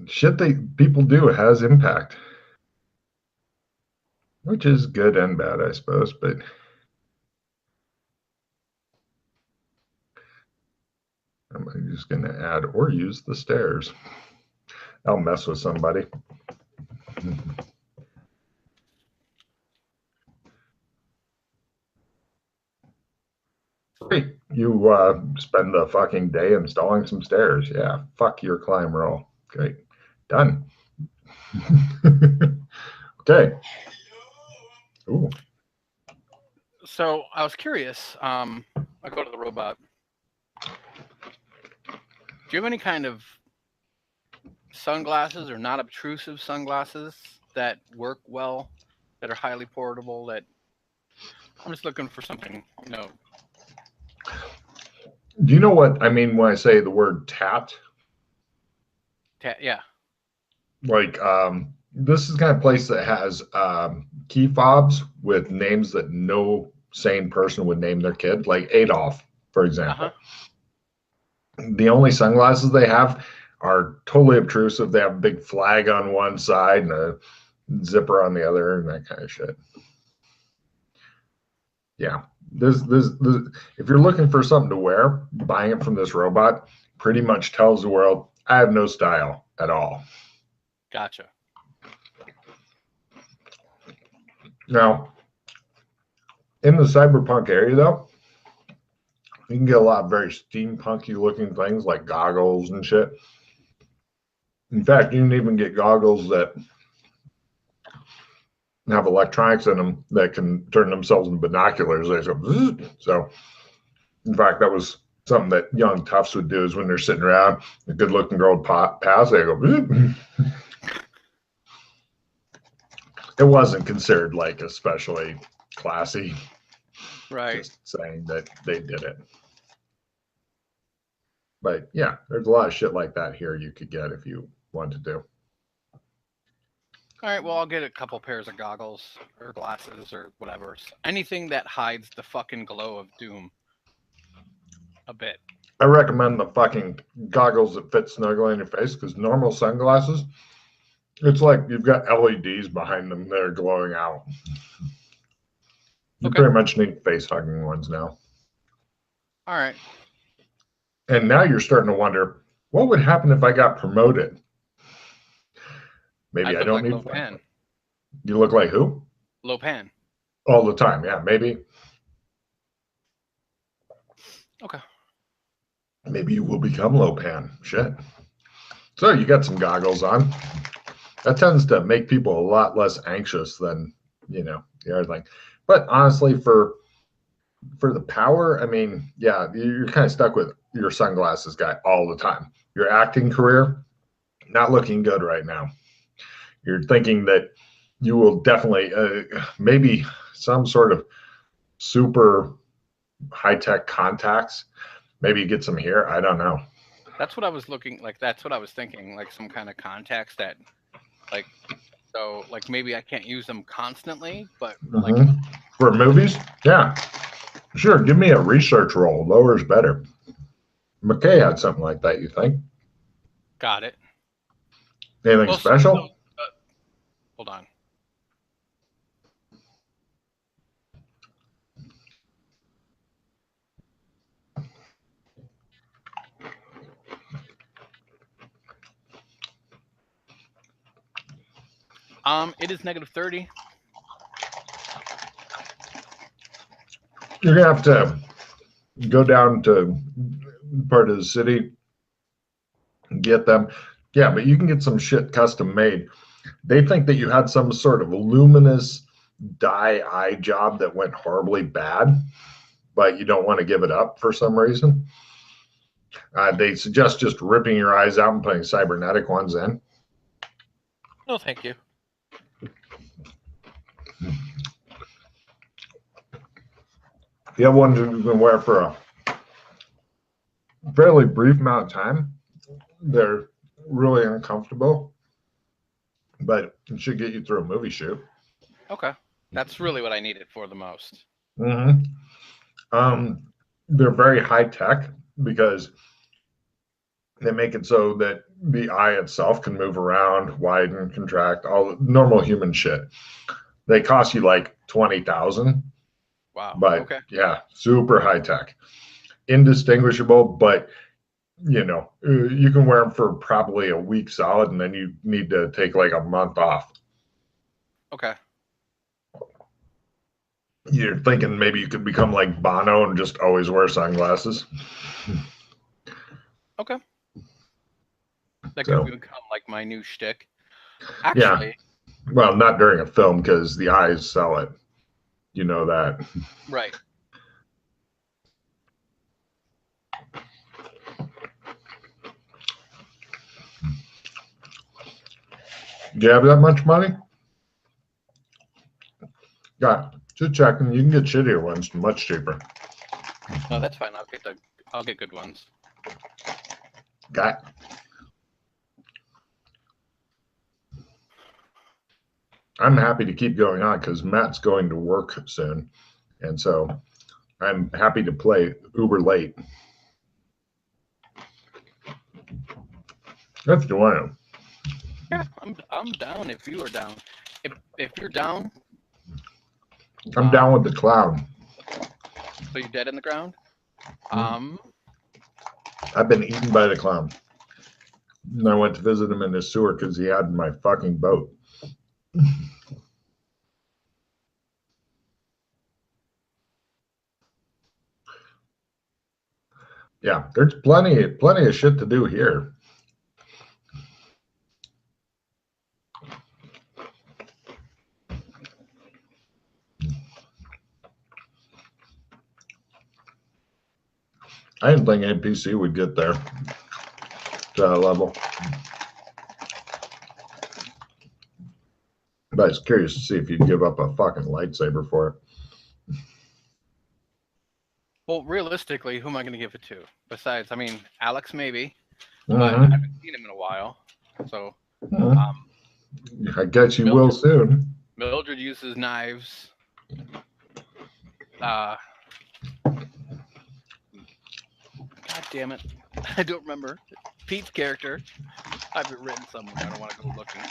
shit that people do has impact, which is good and bad, I suppose. But I'm just going to add or use the stairs. I'll mess with somebody. Great. You spend the fucking day installing some stairs. Yeah, fuck your climb roll. Great. Done. Okay. Ooh. So I was curious. I go to the robot. Do you have any kind of sunglasses or not obtrusive sunglasses that work well, that are highly portable? That I'm just looking for something, Do you know what I mean when I say the word tat? Yeah. Like, this is the kind of place that has key fobs with names that no sane person would name their kid, like ATAW, for example. The only sunglasses they have are totally obtrusive. They have a big flag on one side and a zipper on the other and that kind of shit. Yeah. This if you're looking for something to wear, buying it from this robot pretty much tells the world I have no style at all. Gotcha. Now, in the cyberpunk area, though, you can get a lot of very steampunky looking things like goggles and shit. In fact, you can even get goggles that have electronics in them that can turn themselves into binoculars. They go, so, in fact, that was something that young toughs would do is when they're sitting around, a good looking girl pass, they go, it wasn't considered like especially classy. Right. Just saying that they did it. But yeah, there's a lot of shit like that here you could get if you want to do. All right, well, I'll get a couple pairs of goggles or glasses or whatever. Anything that hides the fucking glow of doom a bit. I recommend the fucking goggles that fit snugly in your face because normal sunglasses, it's like you've got LEDs behind them that are glowing out. You pretty much need face hugging ones now. All right. And now you're starting to wonder, what would happen if I got promoted? Maybe I don't need Lopan. You look like who? Lopan. All the time, yeah, maybe. Okay. Maybe you will become Lopan. Shit. So you got some goggles on. That tends to make people a lot less anxious than, the other thing. But honestly, for the power, I mean, yeah, you're kind of stuck with your sunglasses guy all the time. Your acting career, not looking good right now. You're thinking that you will definitely, maybe some sort of super high-tech contacts. Maybe you get some here. I don't know. That's what I was looking like. That's what I was thinking, like some kind of contacts that, like, so, like maybe I can't use them constantly, but like for movies, yeah, sure. Give me a research role. Lower is better. McKay had something like that. You think? Got it. Anything special? Hold on. It is -30. You're gonna have to go down to part of the city, get them. Yeah, but you can get some shit custom made. They think that you had some sort of luminous dye eye job that went horribly bad, but you don't want to give it up for some reason. They suggest just ripping your eyes out and putting cybernetic ones in. No, thank you. You have ones you can wear for a fairly brief amount of time. They're really uncomfortable, but it should get you through a movie shoot. Okay. That's really what I need it for the most. They're very high tech because They make it so that the eye itself can move around, widen, contract, all normal human shit. They cost you like 20,000, Wow. but Okay. yeah, super high tech, indistinguishable. But you can wear them for probably a week solid, and then you need to take like a month off. Okay. You're thinking maybe you could become like Bono and just always wear sunglasses. Okay. That So, could become like my new shtick. yeah. Actually, Well, not during a film because the eyes sell it. You know that. right. Do you have that much money? Yeah, just checking. You can get shittier ones much cheaper. No, that's fine. I'll get good ones. Got. I'm happy to keep going on because Matt's going to work soon, and so I'm happy to play uber late. If you want to. Yeah, I'm down if you are down. If you're down, I'm down with the clown. so you're dead in the ground. I've been eaten by the clown. And I went to visit him in his sewer because he had my fucking boat. Yeah, there's plenty of shit to do here. I didn't think NPC would get there to that level. But I was curious to see if you'd give up a fucking lightsaber for it. Well, realistically, who am I going to give it to? Besides, I mean, Alex maybe, Mm-hmm. but I haven't seen him in a while. So, I guess you will soon. Mildred uses knives. God damn it. I don't remember. Pete's character. I have it written somewhere. I don't want to go looking.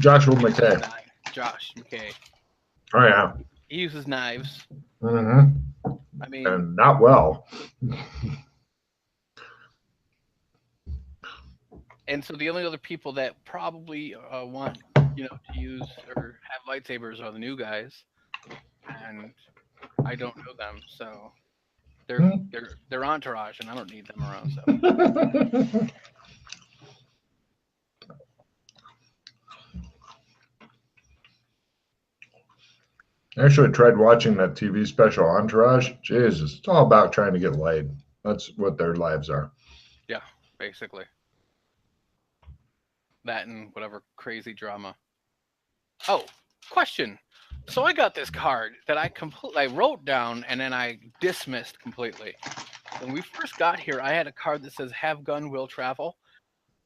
Joshua McKay. Josh McKay. Oh, yeah. He uses knives. Mm-hmm. I mean, and not well. And so the only other people that probably want, to use or have lightsabers are the new guys, and I don't know them, so they're entourage, and I don't need them around. So. I actually tried watching that TV special Entourage. Jesus, it's all about trying to get laid. That's what their lives are. Yeah, basically. That and whatever crazy drama. Oh, question. So I got this card that I wrote down and then I dismissed completely. When we first got here, I had a card that says "Have gun, will travel."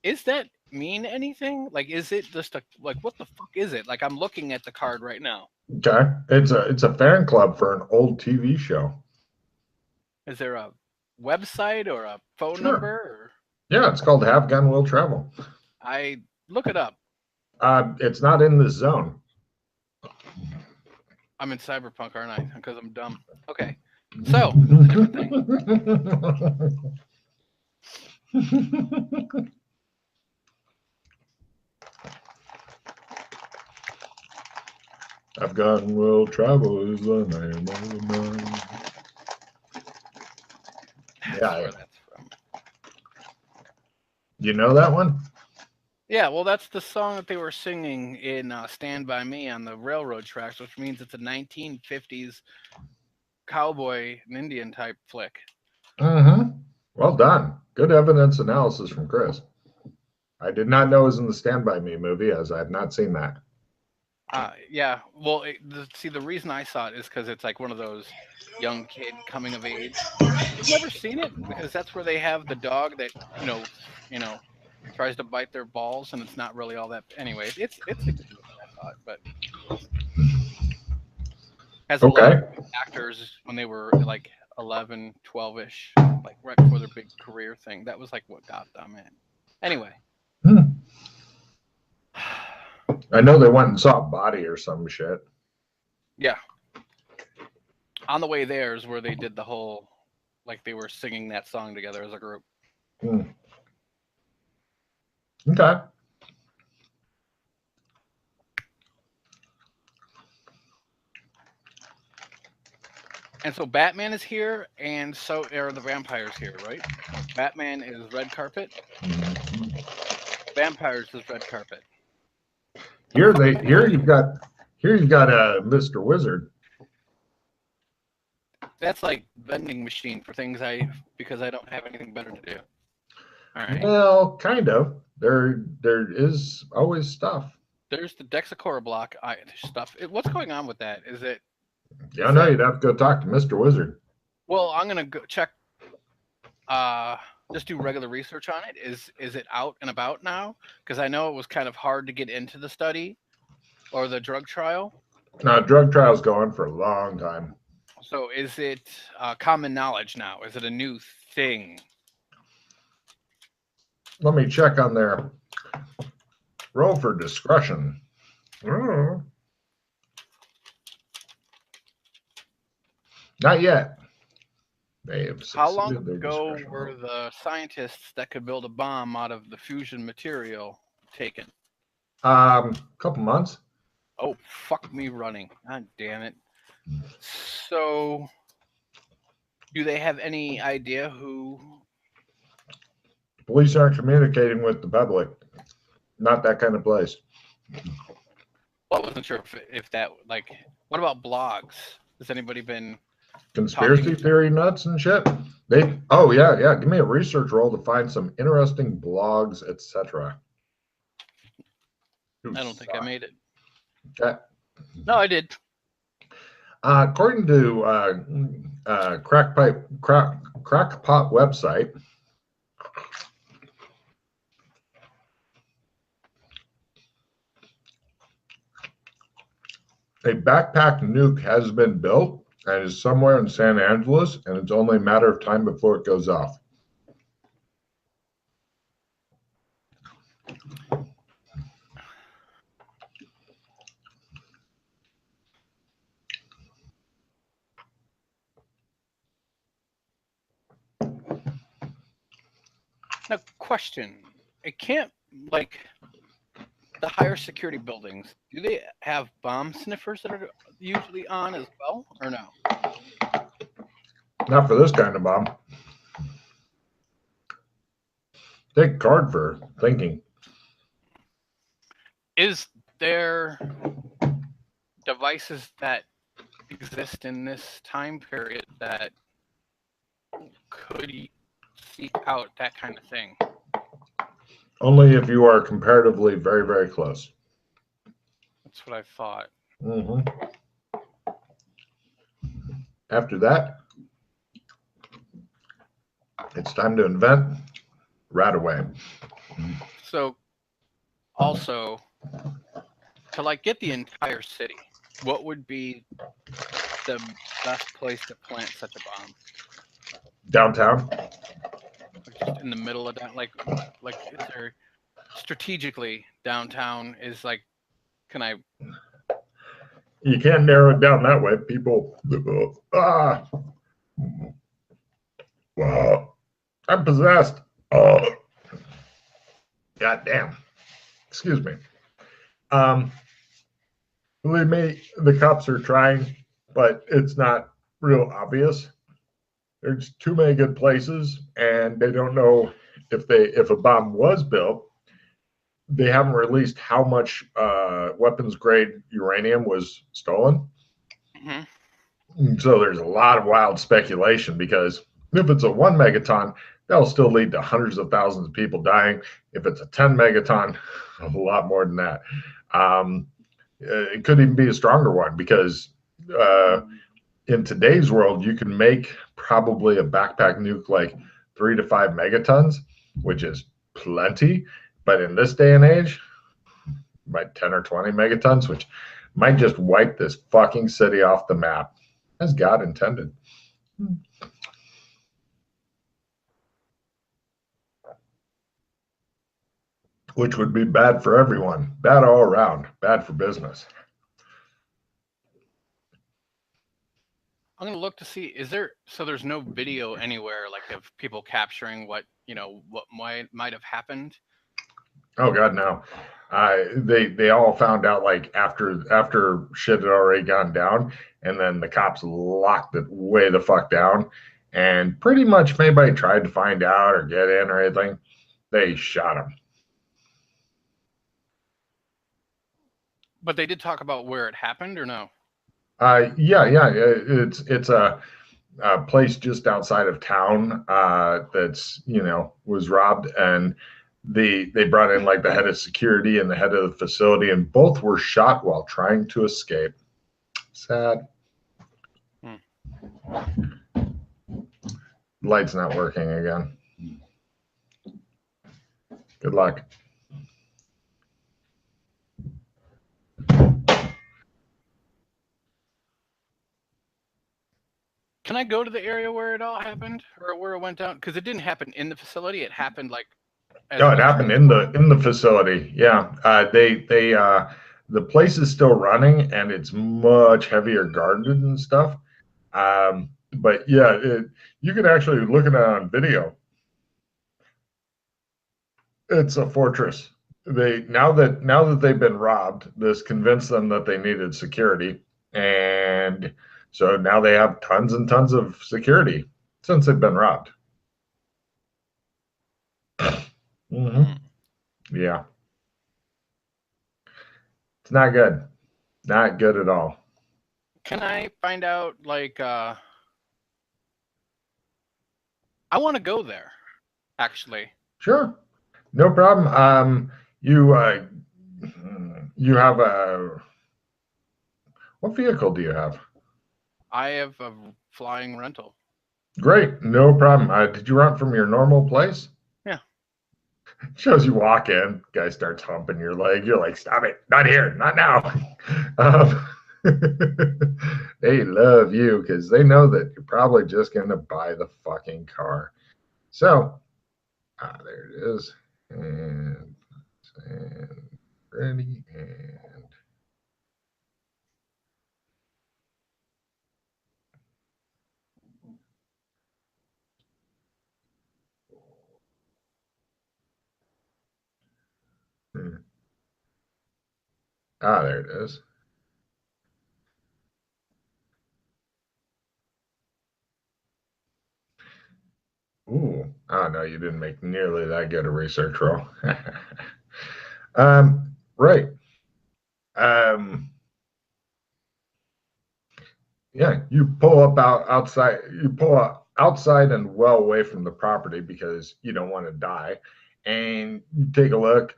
Is that mean anything? Like, is it just what the fuck is it? Like, I'm looking at the card right now. Okay, it's a fan club for an old TV show. Is there a website or a phone number? Or... Yeah, it's called Have Gun Will Travel. I look it up. It's not in this zone. I'm in cyberpunk, aren't I? Because I'm dumb. Okay, so that's a different thing. Have Gun Will Travel is the name of the man. Yeah. That's from. You know that one? Yeah, well, that's the song that they were singing in Stand By Me on the railroad tracks, which means it's a 1950s cowboy and Indian type flick. Mm-hmm. Well done. Good evidence analysis from Chris. I did not know it was in the Stand By Me movie, as I have not seen that. Yeah, well, the reason I saw it is because it's like one of those young kid coming of age. You've never seen it because that's where they have the dog that tries to bite their balls, and it's not really all that. Anyways, it's a good movie, I thought, but has a lot of actors when they were like 11, 12-ish, like right before their big career thing. That was like what got them in. Anyway. I know they went and saw a body or some shit. Yeah. On the way there is where they did the whole, like they were singing that song together as a group. Okay. And so Batman is here, and so are the vampires here, right? Batman is red carpet. Vampires is red carpet. Here you've got Mr. Wizard. That's like vending machine for things because I don't have anything better to do. All right. Well, kind of. There is always stuff. There's the Dexacora block stuff. What's going on with that? Is it? Yeah, no, you'd have to go talk to Mr. Wizard. Well, I'm gonna go check. Just do regular research on it. Is it out and about now? Because I know it was kind of hard to get into the study or the drug trial. No, drug trial's going for a long time. So is it common knowledge now? Is it a new thing? Let me check on their roll for discretion. Oh. Not yet. They have How long ago were the scientists that could build a bomb out of the fusion material taken? Couple months. Oh, fuck me running. God damn it. So, do they have any idea who? Police aren't communicating with the public. Not that kind of place. Well, I wasn't sure if that, like, what about blogs? Has anybody been conspiracy theory nuts and shit? Oh yeah. Give me a research roll to find some interesting blogs, etc. I don't think I made it. Okay. No, I did. According to Crackpot website, a backpack nuke has been built and is somewhere in San Angeles, and it's only a matter of time before it goes off. Now, question. It can't, like, the higher security buildings, do they have bomb sniffers that are usually on as well, or no? Not for this kind of bomb. Take card for thinking. Is there devices that exist in this time period that could seek out that kind of thing? Only if you are comparatively very, very close. That's what I thought. After that, it's time to invent right away. So, also, to like get the entire city, what would be the best place to plant such a bomb? Downtown. Just in the middle of that, like is there strategically downtown is like, can I? You can't narrow it down that way. People, well, I'm possessed. God damn. Excuse me. Believe me, the cops are trying, but it's not real obvious. There's too many good places, and they don't know if a bomb was built. They haven't released how much weapons grade uranium was stolen. So there's a lot of wild speculation, because if it's a 1 megaton, that'll still lead to hundreds of thousands of people dying. If it's a 10 megaton, a lot more than that. It could even be a stronger one, because in today's world, you can make probably a backpack nuke like 3 to 5 megatons, which is plenty. But in this day and age, about 10 or 20 megatons, which might just wipe this fucking city off the map, as God intended. which would be bad for everyone, bad all around, bad for business. I'm gonna look to see, is there, so there's no video anywhere like of people capturing what, you know, what might have happened? Oh God, no. They all found out like after shit had already gone down, and then the cops locked it way the fuck down, and pretty much if anybody tried to find out or get in or anything, they shot them. But they did talk about where it happened, or no? Yeah. It's a place just outside of town that's was robbed, and they brought in like the head of security and the head of the facility, and both were shot while trying to escape. Sad. Light's not working again. Good luck. Can I go to the area where it all happened, or where it went down? Because it didn't happen in the facility. It happened like No, it happened in the facility. Yeah, the place is still running, and it's much heavier guarded and stuff. But yeah, you can actually look at it on video. It's a fortress. Now that they've been robbed, this convinced them that they needed security, and so now they have tons and tons of security since they've been robbed. Mm-hmm. Yeah, it's not good. Not good at all. Can I find out, like, I want to go there, actually. Sure, no problem. You have a what vehicle do you have? I have a flying rental. Great, no problem. Did you rent from your normal place? Yeah. Shows you walk in, guy starts humping your leg. You're like, stop it, not here, not now. Um, they love you because they know that you're probably just going to buy the fucking car. So, there it is. And ready. And there it is. Ooh, oh no, you didn't make nearly that good a research roll. Right. Yeah, you pull up outside. You pull up outside and well away from the property because you don't want to die. And you take a look.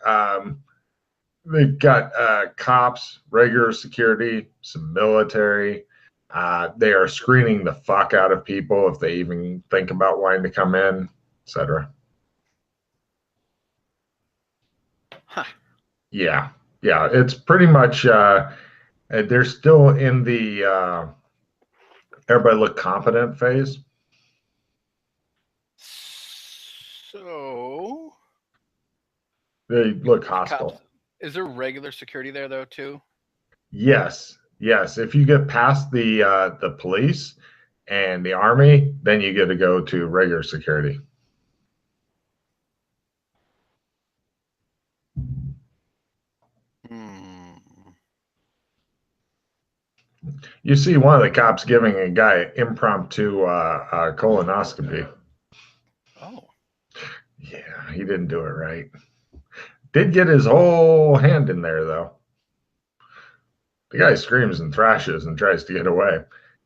They've got cops, regular security, some military. They are screening the fuck out of people if they even think about wanting to come in, etc. Huh. Yeah, it's pretty much. They're still in the everybody look competent phase. So They look hostile. cops, is there regular security there though too? Yes. If you get past the police and the army, then you get to go to regular security. You see one of the cops giving a guy impromptu colonoscopy. Oh. Yeah, he didn't do it right. Did get his whole hand in there though. The guy screams and thrashes and tries to get away.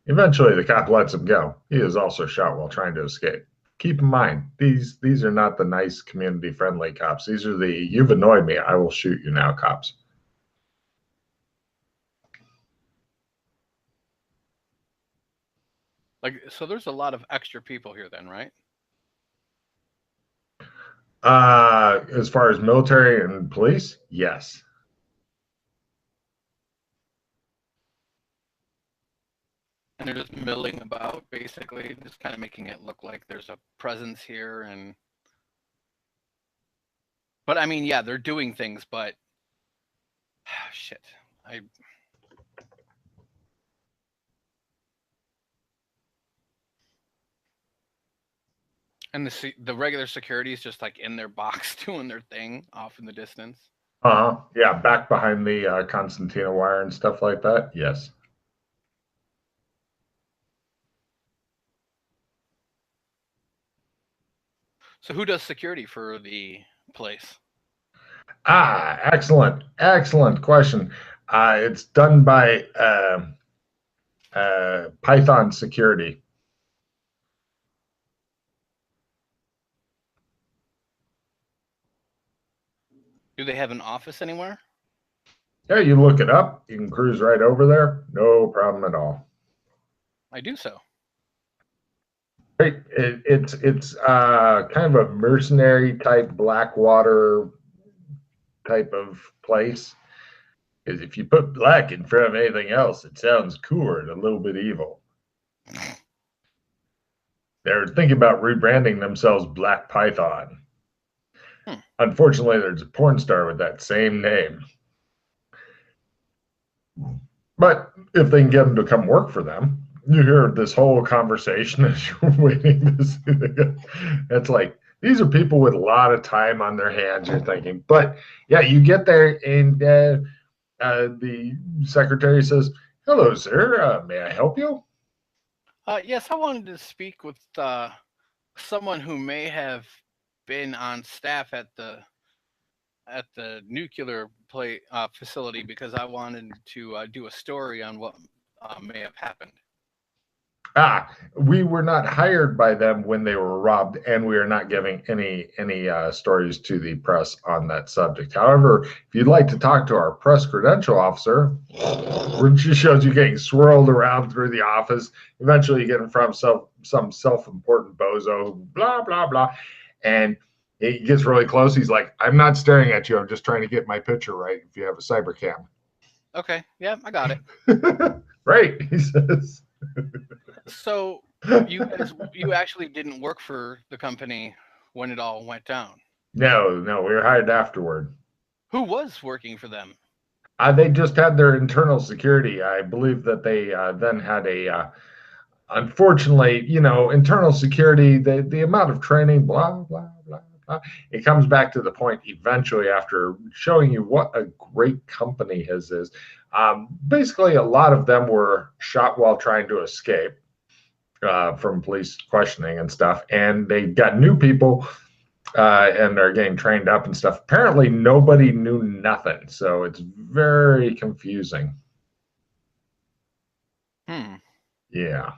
Eventually, the cop lets him go. He is also shot while trying to escape. Keep in mind, these are not the nice, community-friendly cops. These are the "you've annoyed me, I will shoot you now" cops. Like, so there's a lot of extra people here then, right? As far as military and police, yes. And they're just milling about, basically, just kind of making it look like there's a presence here. But I mean, yeah, they're doing things, but shit. And the regular security is just like in their box doing their thing off in the distance. Yeah, back behind the concertina wire and stuff like that. Yes. So who does security for the place? Excellent question. It's done by Python Security. Do they have an office anywhere? Yeah, you look it up. You can cruise right over there. No problem at all. I do so. Right. It's kind of a mercenary type Blackwater type of place. Because if you put black in front of anything else, it sounds cooler and a little bit evil. They're thinking about rebranding themselves Black Python. Unfortunately, there's a porn star with that same name. But if they can get them to come work for them, you hear this whole conversation as you're waiting to see it's like, these are people with a lot of time on their hands, you're thinking. But yeah, you get there and the secretary says, "Hello, sir. May I help you?" Yes, I wanted to speak with someone who may have been on staff at the nuclear facility because I wanted to do a story on what may have happened. We were not hired by them when they were robbed, and we are not giving any stories to the press on that subject. However, if you'd like to talk to our press credential officer, she shows you getting swirled around through the office. Eventually, you get in front of some self-important bozo, blah blah blah, and he gets really close. He's like, "I'm not staring at you. I'm just trying to get my picture right. If you have a cyber cam." Okay, yeah, I got it. Right, he says. So you actually didn't work for the company when it all went down. No, we were hired afterward. Who was working for them? They just had their internal security. I believe that they then had unfortunately, internal security, the amount of training, blah, blah, blah, blah. It comes back to the point eventually after showing you what a great company his is. Basically, a lot of them were shot while trying to escape from police questioning and stuff. And they got new people and they're getting trained up and stuff. Apparently, nobody knew nothing. So it's very confusing. Yeah.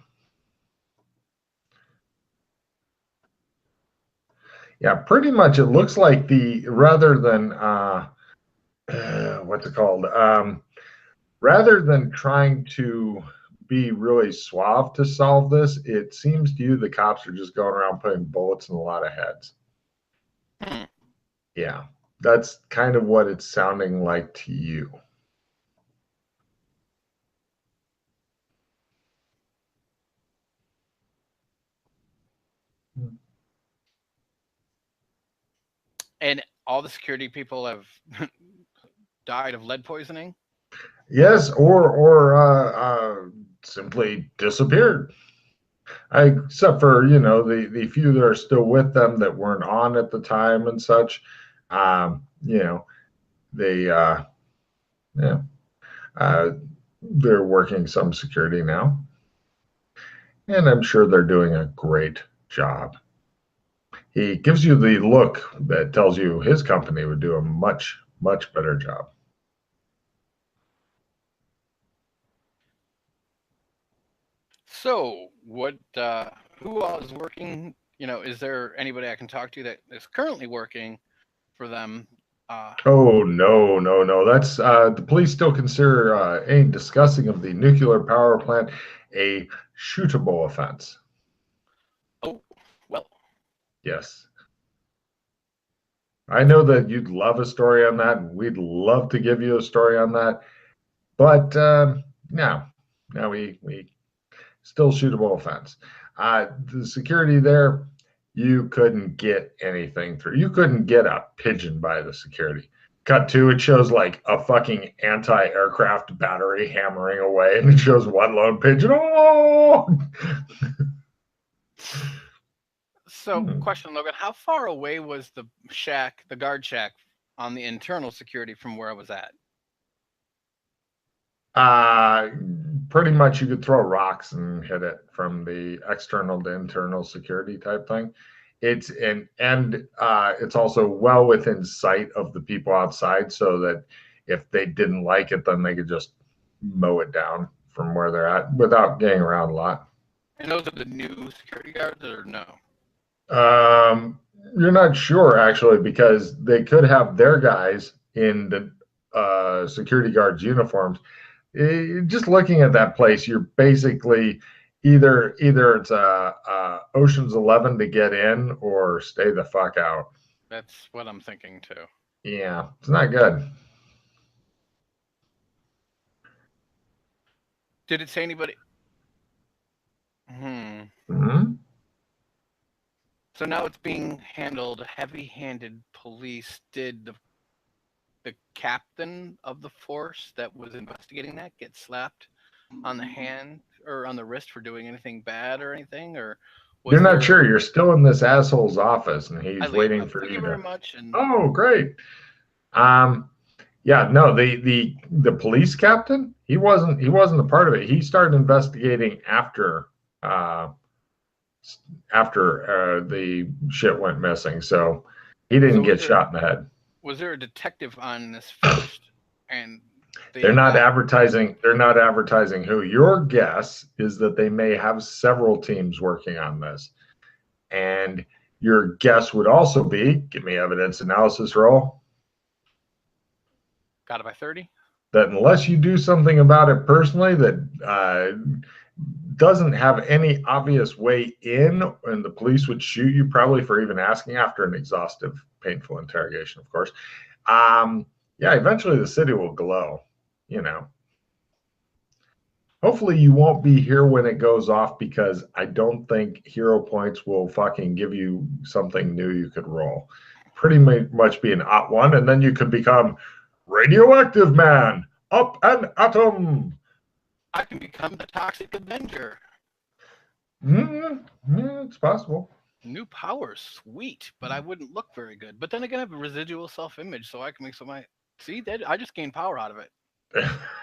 Yeah, pretty much it looks like rather than what's it called? Rather than trying to be really suave to solve this, it seems to you the cops are just going around putting bullets in a lot of heads. Yeah, that's kind of what it's sounding like to you. And all the security people have died of lead poisoning? Yes, or simply disappeared. Except for the few that are still with them that weren't on at the time and such. They they're working some security now, and I'm sure they're doing a great job. He gives you the look that tells you his company would do a much better job. So, who all is working? Is there anybody I can talk to that is currently working for them? Oh, no. That's the police still consider any discussing of the nuclear power plant a shootable offense. Oh, well. Yes. I know that you'd love a story on that. We'd love to give you a story on that. But no, we still shootable offense. The security there, You couldn't get anything through. You couldn't get a pigeon by the security. Cut to, it shows like a fucking anti-aircraft battery hammering away, and it shows one lone pigeon. Oh! So, question, Logan, how far away was the shack, the guard shack, on the internal security from where I was at? Pretty much you could throw rocks and hit it from the external to internal security type thing. It's it's also well within sight of the people outside, so that if they didn't like it, then they could just mow it down from where they're at without getting around a lot. And those are the new security guards, or no? You're not sure actually, because they could have their guys in the security guards uniforms. Just looking at that place, you're basically either it's Ocean's 11 to get in or stay the fuck out. That's what I'm thinking too. Yeah, it's not good. Did it say anybody? So now it's being handled. Heavy-handed police. Did the captain of the force that was investigating that get slapped on the hand or on the wrist for doing anything bad or anything? Or you're not sure. You're still in this asshole's office, and he's waiting for you. Thank you very much. And oh, great. Yeah, no, the police captain, he wasn't a part of it. He started investigating after the shit went missing, so he didn't get shot in the head. Was there a detective on this first? And they're not advertising who. Your guess is that they may have several teams working on this, and your guess would also be, give me evidence analysis roll. Got it by 30. That unless you do something about it personally that doesn't have any obvious way in, and the police would shoot you probably for even asking after an exhaustive, painful interrogation, of course. Yeah, eventually the city will glow, you know. Hopefully you won't be here when it goes off, because I don't think hero points will fucking give you something new you could roll. Pretty much be an @1, and then you could become Radioactive Man, up an atom. I can become the Toxic Avenger. Yeah, it's possible. New powers, sweet, but I wouldn't look very good. But then again, I have a residual self-image, so I can make some. See that I just gained power out of it.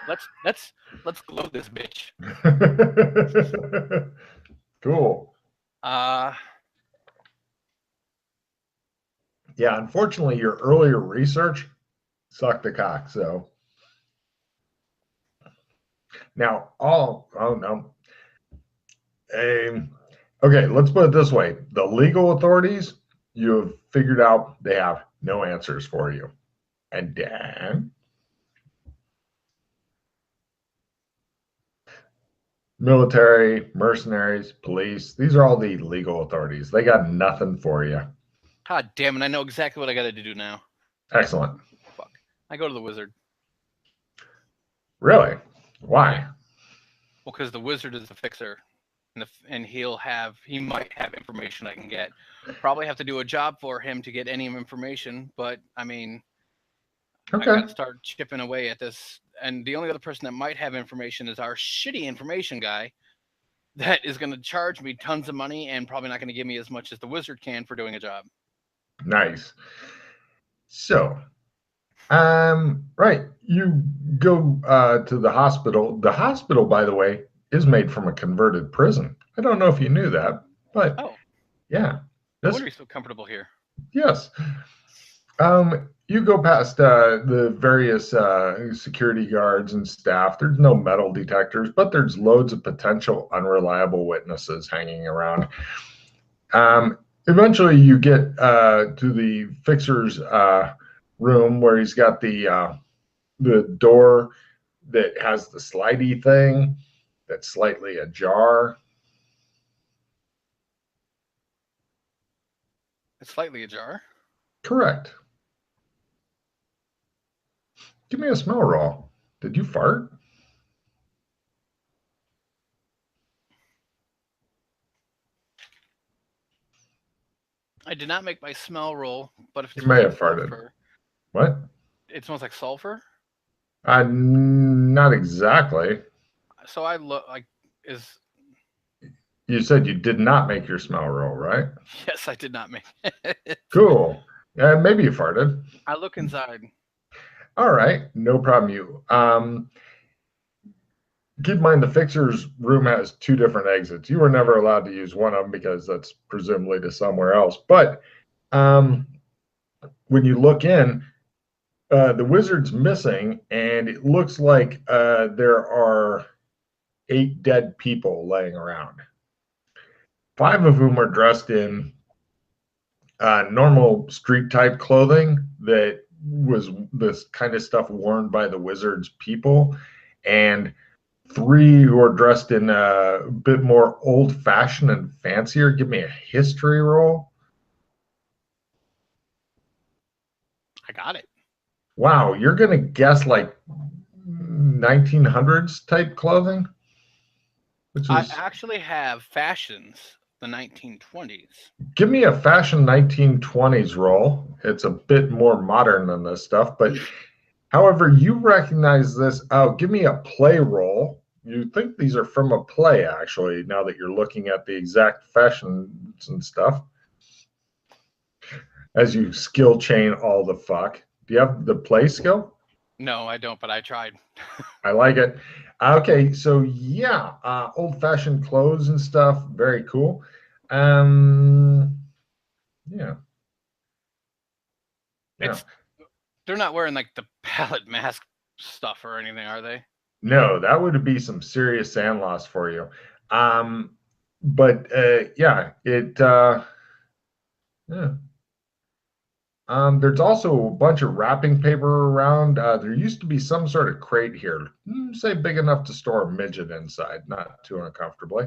Let's glow this bitch. Cool. Yeah, unfortunately, your earlier research sucked a cock. So now, oh no. Okay, let's put it this way: the legal authorities, you have figured out they have no answers for you, and then military, mercenaries, police, these are all the legal authorities. They got nothing for you. God damn it, I know exactly what I got to do now. Excellent. Fuck. I go to the wizard. Really? Why? Well, because the wizard is the fixer, and he might have information I can get. Probably have to do a job for him to get any information, but I mean, okay. I got to start chipping away at this. And the only other person that might have information is our shitty information guy that is going to charge me tons of money and probably not going to give me as much as the wizard can for doing a job. Nice. So, right, you go to the hospital. The hospital, by the way, is made from a converted prison. I don't know if you knew that, but yeah. No wonder you're so comfortable here. Yes. You go past the various security guards and staff. There's no metal detectors, but there's loads of potential unreliable witnesses hanging around. Eventually, you get to the fixer's room, where he's got the door that has the slidey thing that's slightly ajar. It's slightly ajar? Correct. Give me a smell roll. Did you fart? I did not make my smell roll, but if it You smells may like have farted. sulfur, What? it smells like sulfur. Not exactly. So I look like is You said you did not make your smell roll, right? yes, I did not make it. Cool. Maybe you farted. I look inside. All right, no problem. Keep in mind the fixer's room has two different exits. You were never allowed to use one of them because that's presumably to somewhere else. But um, when you look in, the wizard's missing, and it looks like there are 8 dead people laying around. 5 of whom are dressed in normal street type clothing that was this kind of stuff worn by the wizard's people, and 3 who are dressed in a bit more old fashioned and fancier. Give me a history roll. I got it. Wow, you're going to guess like 1900s type clothing, which I is, actually have fashions the 1920s. give me a fashion 1920s roll. It's a bit more modern than this stuff, but however, you recognize this. Oh, give me a play roll. You think these are from a play, actually, now that you're looking at the exact fashions and stuff. As you skill chain all the fuck. Do you have the play skill? No, I don't, but I tried. I like it. Okay, so yeah, old-fashioned clothes and stuff. Very cool. Um, yeah, yeah. It's they're not wearing like the palette mask stuff or anything, are they? No, that would be some serious sand loss for you. But yeah, yeah. There's also a bunch of wrapping paper around. There used to be some sort of crate here, say big enough to store a midget inside, not too uncomfortably.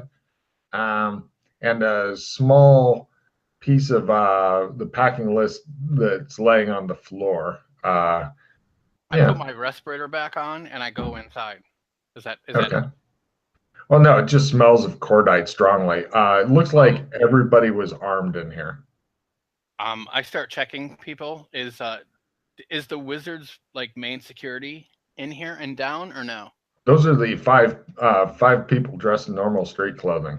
And a small piece of the packing list that's laying on the floor. I put Yeah, my respirator back on and I go inside. Is that okay. it? Well, no, it just smells of cordite strongly. It looks like everybody was armed in here. I start checking people. Is the wizard's like main security in here and down or no? Those are the five people dressed in normal street clothing.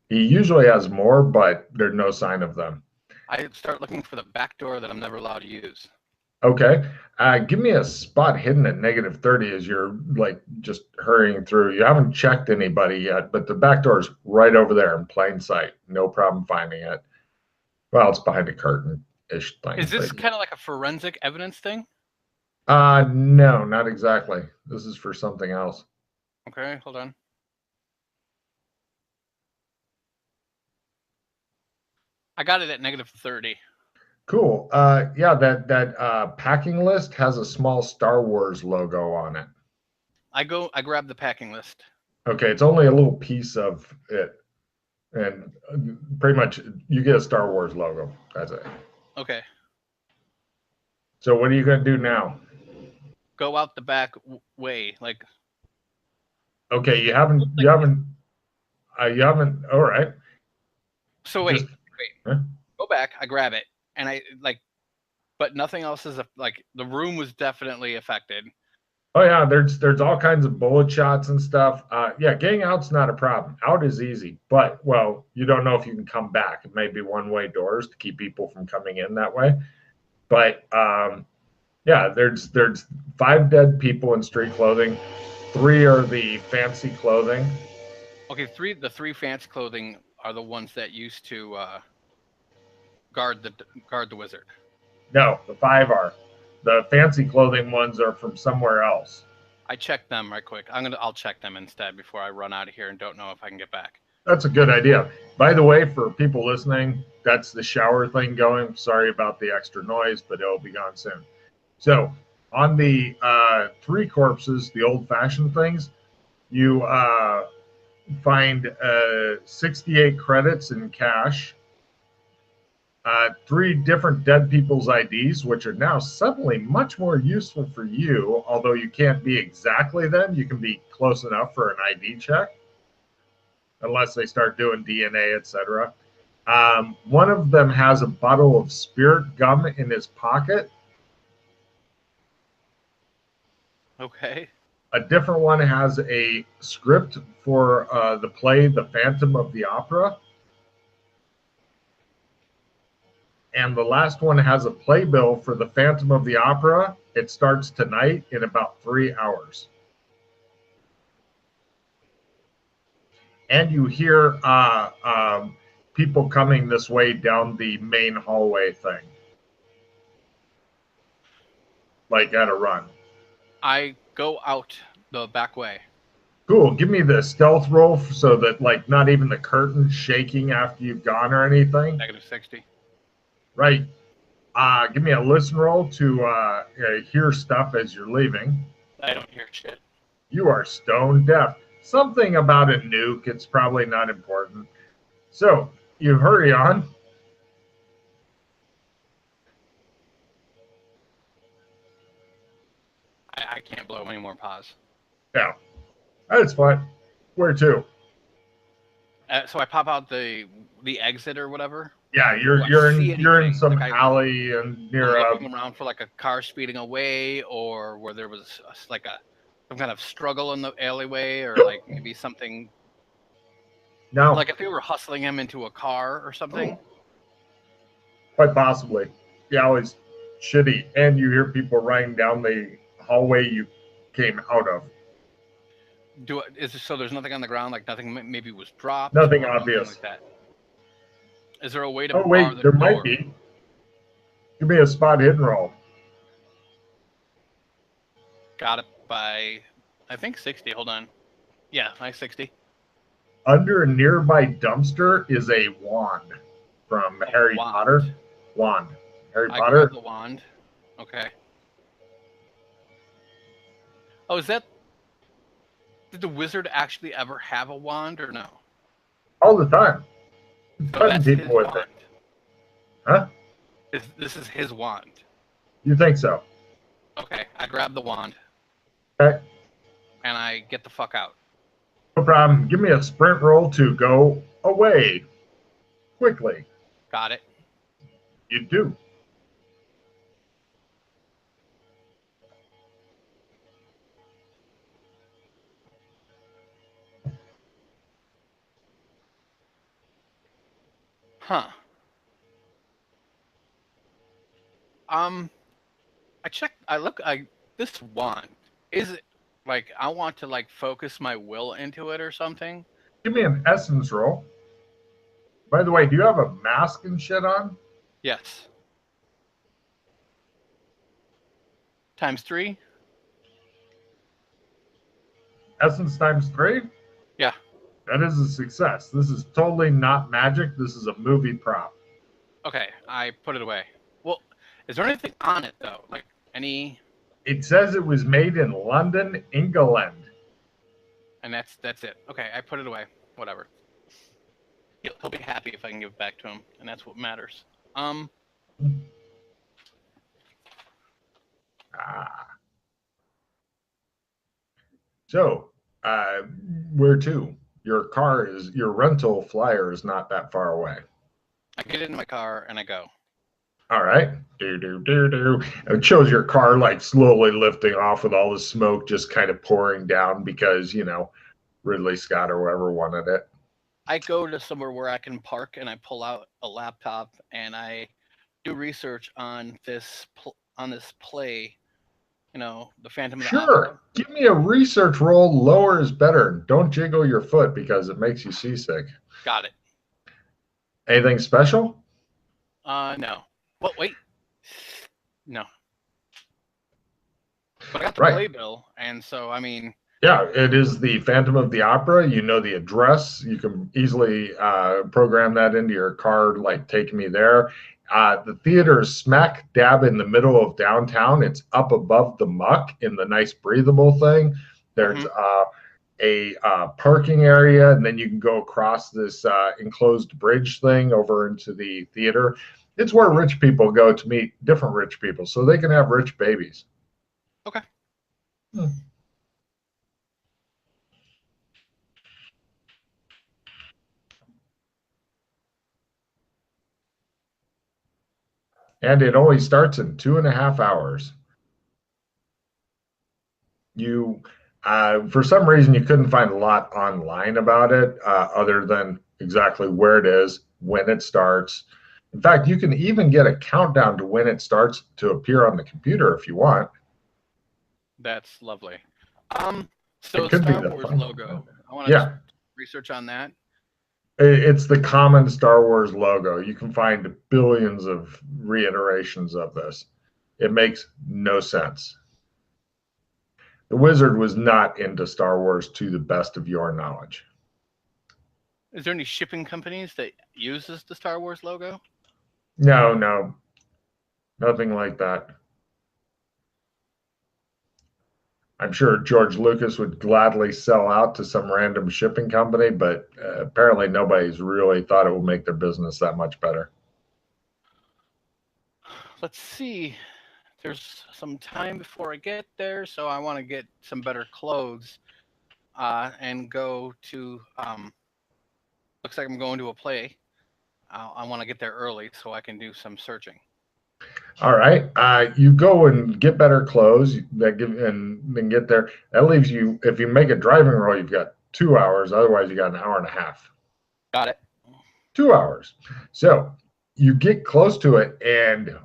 He usually has more, but there's no sign of them. I start looking for the back door that I'm never allowed to use. Okay. Give me a spot hidden at -30 as you're like just hurrying through. You haven't checked anybody yet, but the back door is right over there in plain sight. No problem finding it. Well, it's behind a curtain-ish thing. Is this But kind of like a forensic evidence thing? no, not exactly. This is for something else. Okay, hold on. I got it at -30. Cool. Yeah, that packing list has a small Star Wars logo on it. I grab the packing list. Okay, it's only a little piece of it, and pretty much you get a Star Wars logo. That's it. Okay. So what are you gonna do now? Go out the back way. Like, Okay, you haven't. All right. so wait, Just, wait. huh? Go back. I grab it, and I like, but nothing else is like the room was definitely affected. Oh yeah, there's all kinds of bullet shots and stuff. Yeah, getting out's not a problem. Out is easy, but well, you don't know if you can come back. It may be one-way doors to keep people from coming in that way. But yeah, there's 5 dead people in street clothing. 3 are the fancy clothing. Okay, the three fancy clothing are the ones that used to guard the wizard. No, the 5 are. The fancy clothing ones are from somewhere else. I checked them right quick. I'll check them instead before I run out of here and don't know if I can get back. That's a good idea. By the way, for people listening, that's the shower thing going. Sorry about the extra noise, but it'll be gone soon. So, on the 3 corpses, the old-fashioned things, you find 68 credits in cash, 3 different dead people's IDs, which are now suddenly much more useful for you, although you can't be exactly them. You can be close enough for an ID check, unless they start doing DNA, etc. One of them has a bottle of spirit gum in his pocket. Okay. A different one has a script for the play The Phantom of the Opera. And the last one has a playbill for The Phantom of the Opera. It starts tonight in about 3 hours. And you hear people coming this way down the main hallway thing, like at a run. I go out the back way. Cool. Give me the stealth roll so that like not even the curtain's shaking after you've gone or anything. -60. Right. Give me a listen roll to hear stuff as you're leaving. I don't hear shit. You are stone deaf. Something about a nuke. It's probably not important. So you hurry on. I can't blow any more pause. Yeah, that's fine. Where to? So I pop out the exit or whatever. Yeah, Do I you're see in some anything? Like alley and near I'm a. looking around for like a car speeding away, or where there was like some kind of struggle in the alleyway, or like maybe something No, like if they were hustling him into a car or something. quite possibly. The alley's shitty, and you hear people running down the hallway you came out of. So there's nothing on the ground, like nothing maybe was dropped Nothing or anything obvious. like that. Is there a way to Oh bar wait, the there door? might be. Give me a spot hidden roll. Got it by, I think 60. Hold on. Yeah, I 60. Under a nearby dumpster is a wand from Harry Wand. Potter. Wand. Harry I Potter. grab the wand. Okay. Oh, is that? Did the wizard actually ever have a wand or no? All the time. So Cutting that's his people with wand. it. Huh? This is his wand. You think so? Okay, I grab the wand. Okay. And I get the fuck out. No problem. Give me a sprint roll to go away quickly. Got it. You do. Huh. I checked. This wand is it like I want to like focus my will into it or something? Give me an essence roll. By the way, do you have a mask and shit on? Yes. ×3. Essence times 3? Yeah. That is a success. This is totally not magic. This is a movie prop. Okay, I put it away. Well, is there anything on it though? Like any? It says it was made in London, England. And that's it. Okay, I put it away. Whatever. He'll be happy if I can give it back to him, and that's what matters. So, where to? Your rental flyer is not that far away. I get in my car and I go. All right. It shows your car like slowly lifting off with all the smoke just kind of pouring down because, Ridley Scott or whoever wanted it. I go to somewhere where I can park and I pull out a laptop and I do research on this play, The Phantom of the Opera. Sure. Give me a research roll. Lower is better. Don't jiggle your foot because it makes you seasick. Got it. Anything special? No. Well, wait. No. But I got the Right. playbill, and so I mean. Yeah, it is the Phantom of the Opera. You know the address. You can easily program that into your card, like take me there. The theater is smack dab in the middle of downtown. It's up above the muck in the nice breathable thing. There's a parking area, and then you can go across this enclosed bridge thing over into the theater. It's where rich people go to meet different rich people so they can have rich babies. Okay. and it only starts in 2.5 hours. You, for some reason, you couldn't find a lot online about it, other than exactly where it is, when it starts. In fact, you can even get a countdown to when it starts to appear on the computer if you want. That's lovely. So It could be Star the Wars fun. logo. I want to Yeah, research on that. it's the common Star Wars logo. You can find billions of reiterations of this. It makes no sense. The Wizard was not into Star Wars to the best of your knowledge. Is there any shipping companies that uses the Star Wars logo? No, nothing like that. I'm sure George Lucas would gladly sell out to some random shipping company, but apparently nobody's really thought it will make their business that much better. Let's see. There's some time before I get there, so I want to get some better clothes and go to. Looks like I'm going to a play. I want to get there early so I can do some searching. All right, you go and get better clothes that give, and then get there. That leaves you, if you make a driving roll, you've got 2 hours. Otherwise, you got an hour and a half. Got it. 2 hours. So you get close to it, and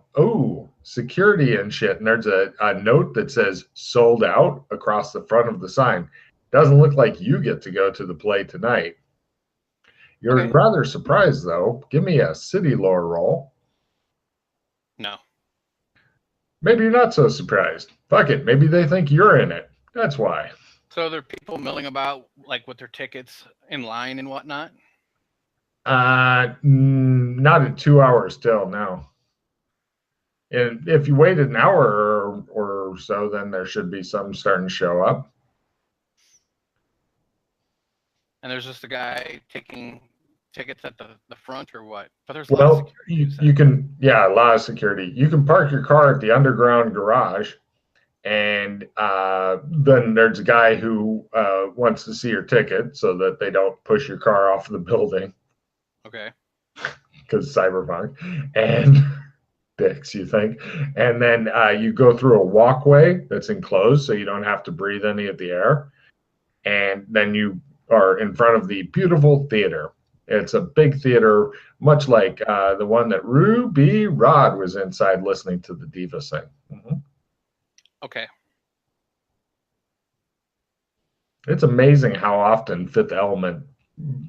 security and shit. And there's a note that says "sold out" across the front of the sign. Doesn't look like you get to go to the play tonight. You're Okay. rather surprised, though. Give me a city lore roll. No. Maybe you're not so surprised. Fuck it. Maybe they think you're in it. That's why. So there are people milling about like with their tickets in line and whatnot. Not at 2 hours still, no. And if you waited an hour or so, then there should be some starting to show up. And there's just a guy taking tickets at the front or what? But there's a lot of security. You can, a lot of security. You can park your car at the underground garage, and then there's a guy who wants to see your ticket so that they don't push your car off the building. Okay. Because cyberpunk and dicks, you think. And then you go through a walkway that's enclosed so you don't have to breathe any of the air. And then you are in front of the beautiful theater. It's a big theater, much like the one that Ruby Rod was inside listening to the diva sing. Mm-hmm. Okay. It's amazing how often Fifth Element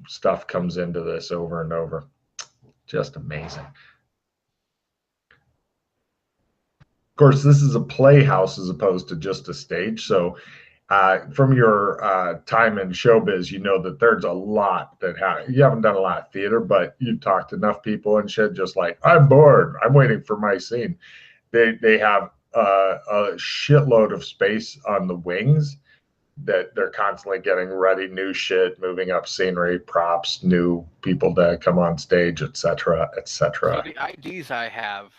stuff comes into this over and over. Just amazing. Of course, this is a playhouse as opposed to just a stage. So from your time in showbiz, you know that there's a lot that you haven't done a lot of theater, but you've talked to enough people and shit, just like, I'm bored, I'm waiting for my scene. They have a shitload of space on the wings that they're constantly getting ready, new shit, moving up scenery, props, new people to come on stage, etc., etc. So the IDs I have,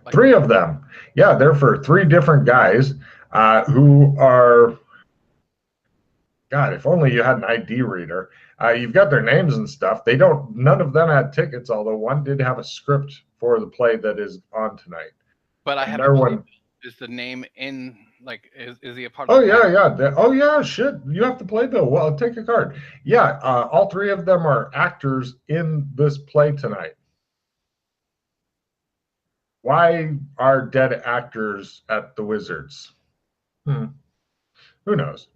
like, 3 of them. Yeah, they're for 3 different guys who are, God, if only you had an ID reader. You've got their names and stuff. None of them had tickets, although one did have a script for the play that is on tonight. But I have is the name in, like, is he a part of the play? Yeah, shit. You have the playbill. Well, take a card. Yeah, all 3 of them are actors in this play tonight. Why are dead actors at the Wizards? Who knows?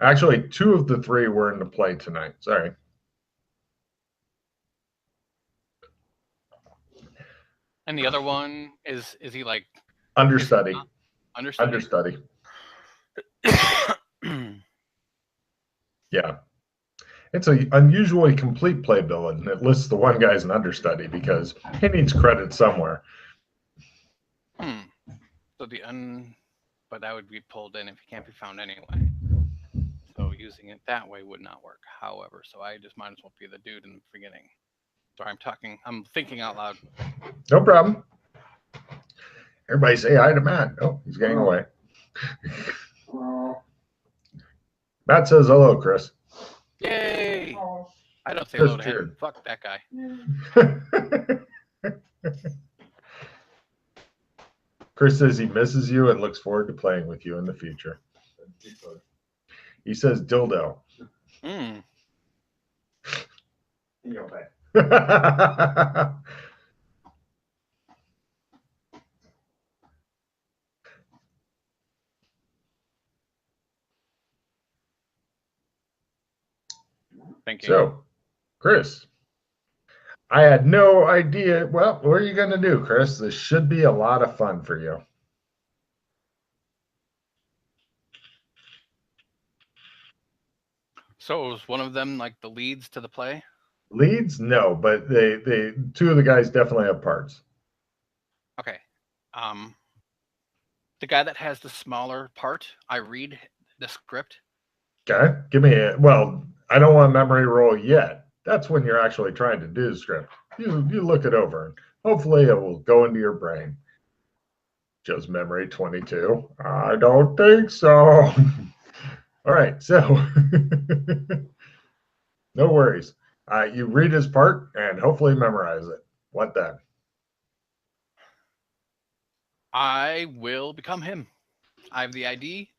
Actually, 2 of the 3 were in the play tonight. Sorry. And the other one is he like understudy? Understudy. Yeah. It's an unusually complete playbill, and it lists the one guy's an understudy because he needs credit somewhere. So but that would be pulled in if he can't be found anyway. So using it that way would not work. However, so I just might as well be the dude in the beginning. Sorry, I'm thinking out loud. No problem. Everybody say hi to Matt. Oh, he's getting away. Matt says hello, Chris. Yay! I don't say hello to him. Fuck that guy. Chris says he misses you and looks forward to playing with you in the future. He says dildo. Mm. Thinking. So, Chris, I had no idea. Well, what are you going to do, Chris? This should be a lot of fun for you. So is one of them like the leads to the play? Leads? No, but they two of the guys definitely have parts. Okay. The guy that has the smaller part, I read the script. Okay, give me a, well, I don't want a memory roll yet. That's when you're actually trying to do the script. You look it over and hopefully it will go into your brain. Joe's memory 22. I don't think so. All right, so no worries. You read his part and hopefully memorize it. What then? I will become him. I have the ID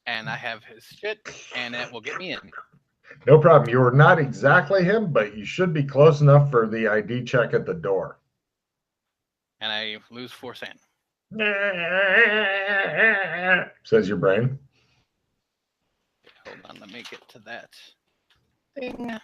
and I have his shit, and it will get me in. No problem. You're not exactly him, but you should be close enough for the ID check at the door. And I lose 4 sand. Says your brain. Hold on, let me get to that thing.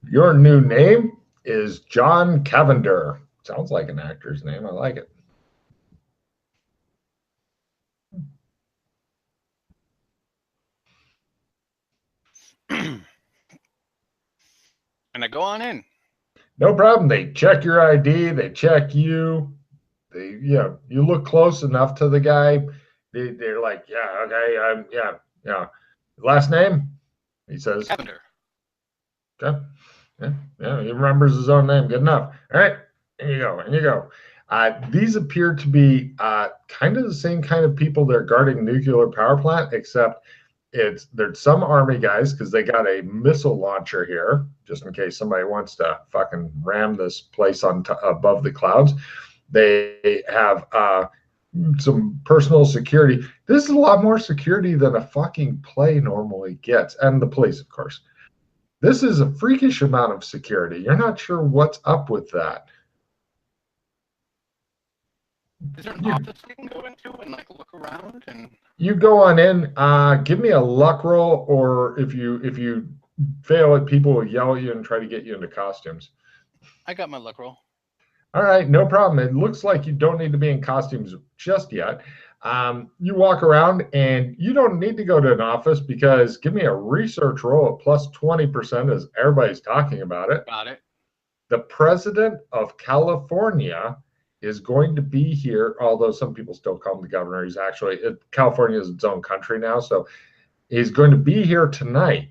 Your new name is John Cavender. Sounds like an actor's name. I like it. And I go on in. No problem. They check your ID. They check you. They, you look close enough to the guy. They're like, yeah, okay, yeah. Last name? He says. Cavender. Okay. Yeah, he remembers his own name. Good enough. All right, in you go. These appear to be kind of the same kind of people that are guarding nuclear power plant, except there's some army guys because they got a missile launcher here, just in case somebody wants to fucking ram this place above the clouds. They have some personal security. This is a lot more security than a fucking play normally gets, and the police, of course. This is a freakish amount of security. You're not sure what's up with that. Is there an office you can go into and like look around? And you go on in. Give me a luck roll, or if you fail it, people will yell at you and try to get you into costumes. I got my luck roll. All right, no problem. It looks like you don't need to be in costumes just yet. You walk around and you don't need to go to an office because give me a research roll at plus 20% as everybody's talking about it. Got it. The president of California is going to be here, although some people still call him the governor. He's actually, California is its own country now. So he's going to be here tonight.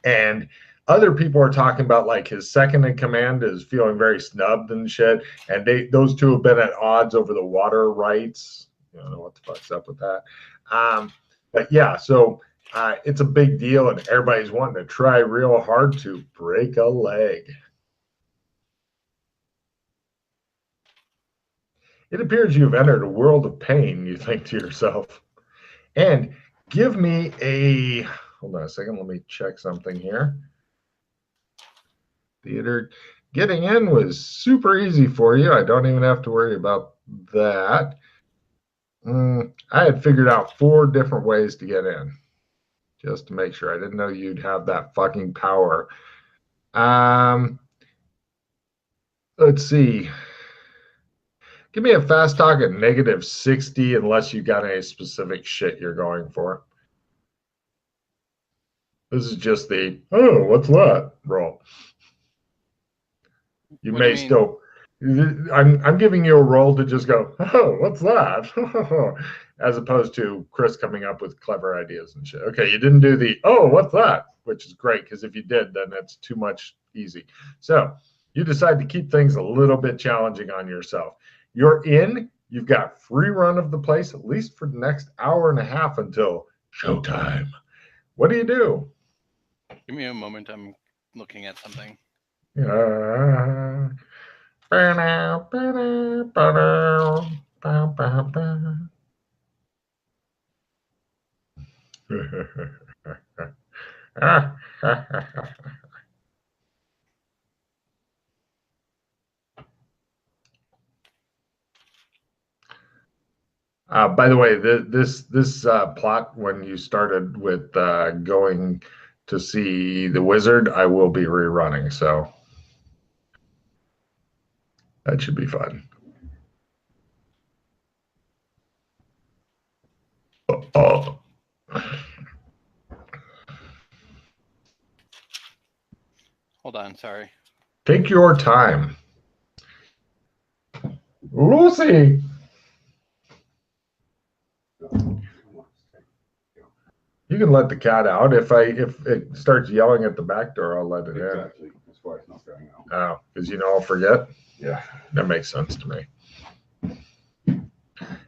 And other people are talking about like his second in command is feeling very snubbed and shit. And those two have been at odds over the water rights. I don't know what the fuck's up with that. But yeah, so it's a big deal and everybody's wanting to try real hard to break a leg. It appears you've entered a world of pain, you think to yourself. And give me a, hold on a second, let me check something here. Theater, getting in was super easy for you. I don't even have to worry about that. I had figured out 4 different ways to get in, just to make sure. I didn't know you'd have that fucking power. Let's see. Give me a fast talk at -60 unless you got any specific shit you're going for. This is just the, oh, what's that roll. You may still, I'm giving you a role to just go, oh, what's that? As opposed to Chris coming up with clever ideas and shit. Okay, you didn't do the, oh, what's that? Which is great, because if you did, then that's too much easy. So you decide to keep things a little bit challenging on yourself. You're in, you've got free run of the place, at least for the next hour and a half until showtime. What do you do? Give me a moment. I'm looking at something. By the way, this plot, when you started with going to see the wizard, I will be rerunning, so that should be fun. Oh. Hold on, sorry. Take your time. Lucy! You can let the cat out. If it starts yelling at the back door, I'll let it Exactly. That's why it's not going out. in. Oh, because I'll forget. Yeah. That makes sense to me.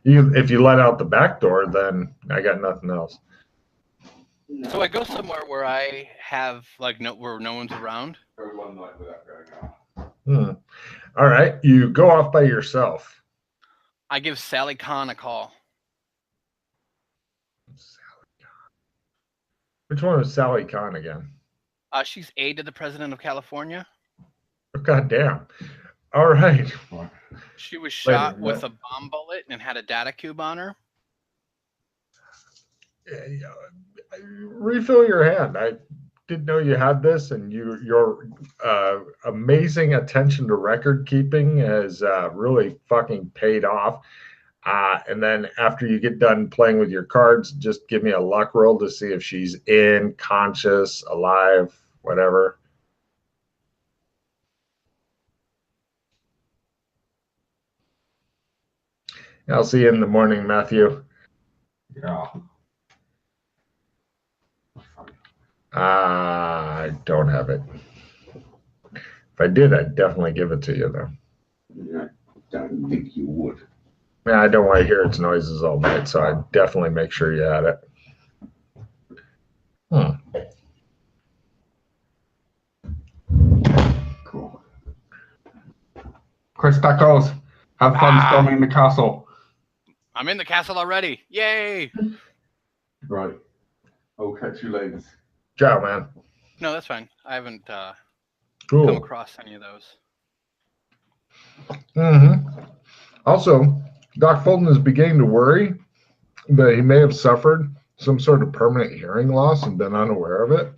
If you let out the back door, then I got nothing else. So I go somewhere where I have where no one's around. Go one night without going out. All right, you go off by yourself. I give Sally Khan a call. Which one was Sally Khan again? She's aide to the president of California. Oh, God damn. All right. She was shot with a bomb bullet and had a data cube on her. Refill your hand. I didn't know you had this, and your amazing attention to record keeping has really fucking paid off. And then after you get done playing with your cards, just give me a luck roll to see if she's in, conscious, alive, whatever. I'll see you in the morning, Matthew. Yeah. I don't have it. If I did, I'd definitely give it to you, though. Yeah, I don't think you would. Yeah, I don't want to hear its noises all night, so I'd definitely make sure you had it. Cool. Chris Tacos, have fun storming the castle. I'm in the castle already. Yay! Right. I'll catch you later. Ciao, man. No, that's fine. I haven't Cool. come across any of those. Also, Doc Fulton is beginning to worry that he may have suffered some sort of permanent hearing loss and been unaware of it,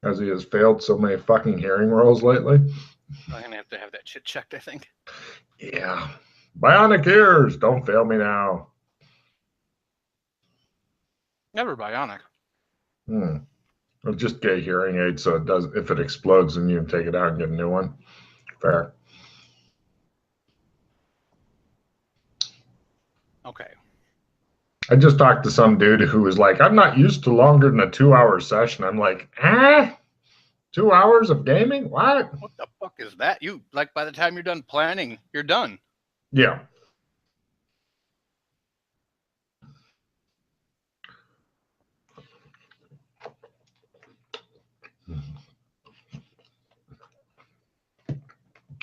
as he has failed so many fucking hearing rolls lately. I'm gonna have to have that shit checked, I think. Yeah. Bionic ears, don't fail me now. Never bionic. Well, just get a hearing aid so it does. If it explodes, then you can take it out and get a new one. Fair. Okay. I just talked to some dude who was like, I'm not used to longer than a 2-hour session. I'm like, 2 hours of gaming? What? What the fuck is that? You by the time you're done planning, you're done. Yeah.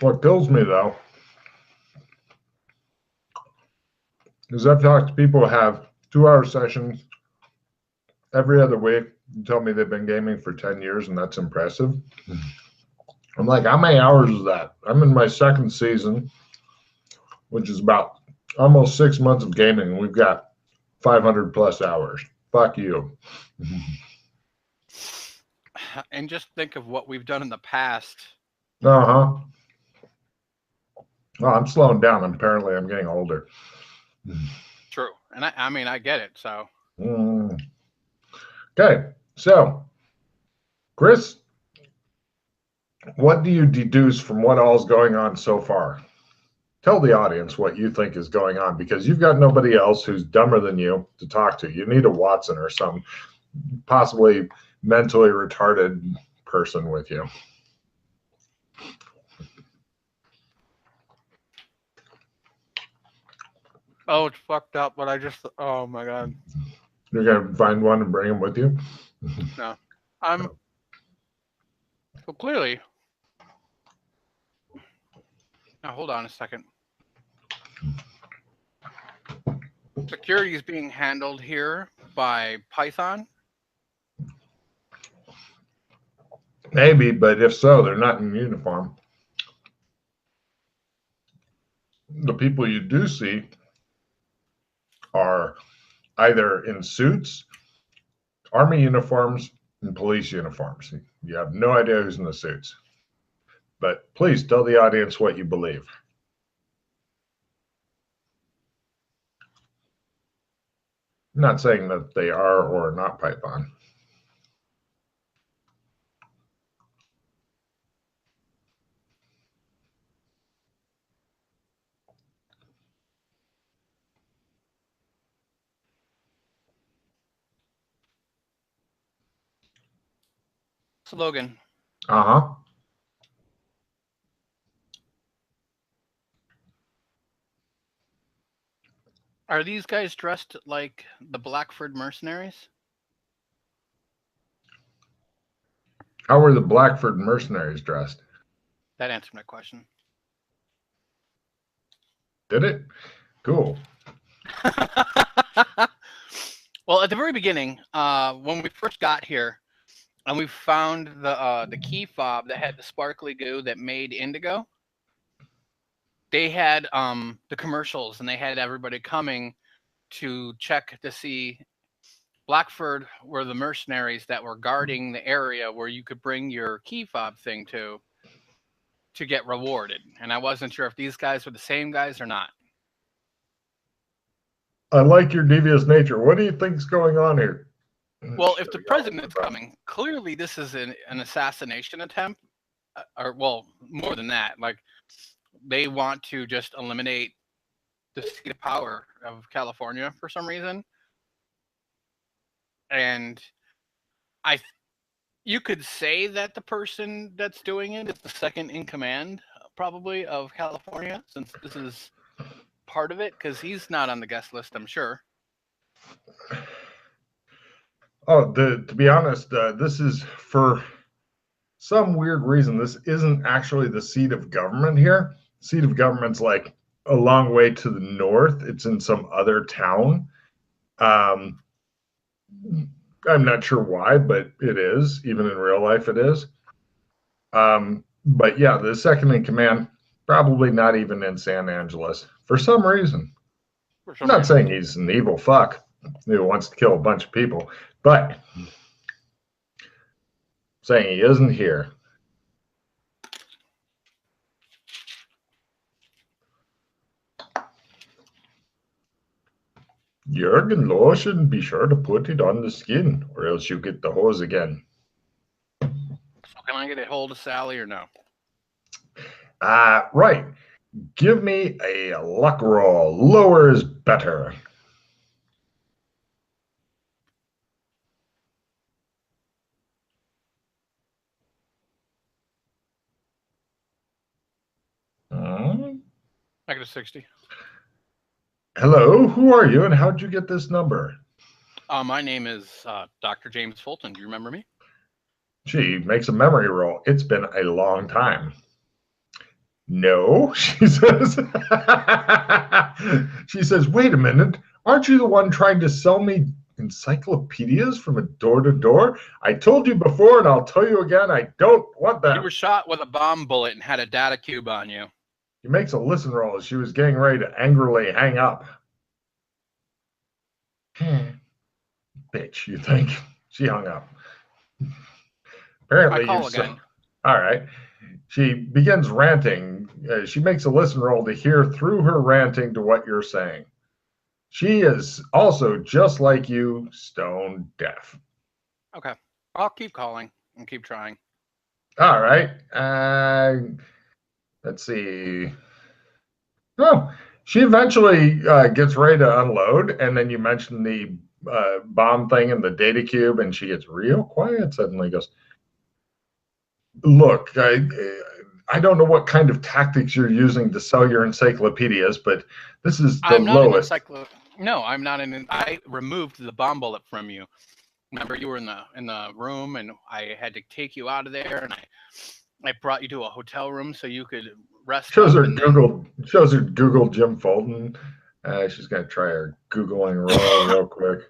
What kills me, though, is I've talked to people who have 2-hour sessions every other week and tell me they've been gaming for 10 years, and that's impressive. I'm like, how many hours is that? I'm in my second season, which is about almost 6 months of gaming, and we've got 500 plus hours. Fuck you. And just think of what we've done in the past. Well, I'm slowing down. Apparently, I'm getting older. True. And I mean, I get it, so. Okay, so, Chris, What do you deduce from what all's going on so far? Tell the audience what you think is going on, because you've got nobody else who's dumber than you to talk to. You need a Watson or some possibly mentally retarded person with you. Oh, it's fucked up, but I just, oh my God. You're going to find one and bring him with you? No. So clearly. Now, hold on a second. Security is being handled here by Python. Maybe, but if so, they're not in uniform. The people you do see are either in suits, army uniforms, and police uniforms. You have no idea who's in the suits. But please tell the audience what you believe. I'm not saying that they are or are not Python. Slogan. Uh-huh. Are these guys dressed like the Blackford mercenaries? How were the Blackford mercenaries dressed? That answered my question. Did it? Cool. Well, at the very beginning, when we first got here, and we found the key fob that had the sparkly goo that made indigo, they had the commercials, and they had everybody coming to check to see Blackford were the mercenaries that were guarding the area where you could bring your key fob thing to get rewarded. And I wasn't sure if these guys were the same guys or not. I like your devious nature. What do you think's going on here? Well, if the president's coming, clearly this is an assassination attempt. Or, well, more than that. Like, they want to just eliminate the seat of power of California for some reason. And you could say that the person that's doing it is the second in command, probably, of California, since this is part of it, because he's not on the guest list, I'm sure. Oh, to be honest, this is, for some weird reason, this isn't actually the seat of government here. The seat of government's like a long way to the north. It's in some other town. I'm not sure why, but it is. Even in real life, it is. But yeah, the second in command, probably not even in San Angeles for some reason. I'm not saying he's an evil fuck who wants to kill a bunch of people, but saying he isn't here. Jurgen lotion, be sure to put it on the skin, or else you get the hose again. So can I get a hold of Sally or no? Right. Give me a luck roll. Lower is better. I got a 60. Hello, who are you and how'd you get this number? My name is Dr. James Fulton. Do you remember me? She makes a memory roll. It's been a long time. No, she says. She says, wait a minute. Aren't you the one trying to sell me encyclopedias from a door to door? I told you before, and I'll tell you again, I don't want that. You were shot with a bomb bullet and had a data cube on you. He makes a listen roll as she was getting ready to angrily hang up. Bitch, you think? She hung up. Apparently, I call again. All right. She begins ranting. She makes a listen roll to hear through her ranting to what you're saying. She is also, just like you, stone deaf. Okay. I'll keep calling and keep trying. All right. Let's see. Oh, she eventually gets ready to unload, and then you mentioned the bomb thing in the data cube, and she gets real quiet suddenly. Goes, look, I don't know what kind of tactics you're using to sell your encyclopedias, but this is the I'm not an lowest. No, I'm not an. I removed the bomb bullet from you. Remember, you were in the room, and I had to take you out of there, and I brought you to a hotel room so you could rest Shows up. her And Google Jim Fulton. She's gonna try her Googling roll real quick.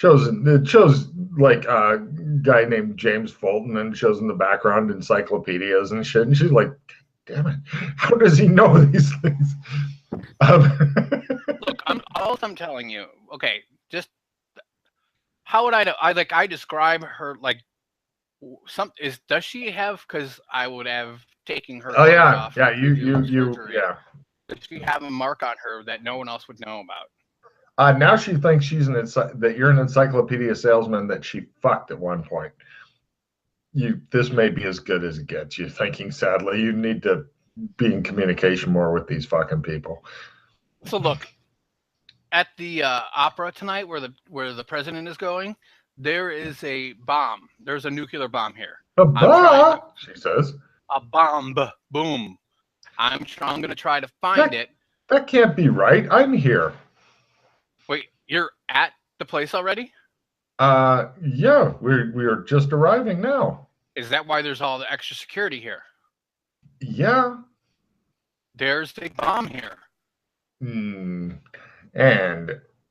It shows like a guy named James Fulton and shows in the background encyclopedias and shit. And she's like, damn it, how does he know these things? Look, I'm telling you. Okay, just how would I know? I describe her like does she have? Because I would have taken her clothes off. Yeah, you yeah. Does she have a mark on her that no one else would know about? Now she thinks that you're an encyclopedia salesman that she fucked at one point. This may be as good as it gets. You're thinking sadly. You need to be in communication more with these fucking people. So look, at the opera tonight, where the president is going, there is a bomb. There's a nuclear bomb here. A bomb, she says. A bomb. Boom. I'm going to try to find it. That can't be right. I'm here. Wait, you're at the place already? Yeah, we're just arriving now. Is that why there's all the extra security here? Yeah. There's a bomb here. And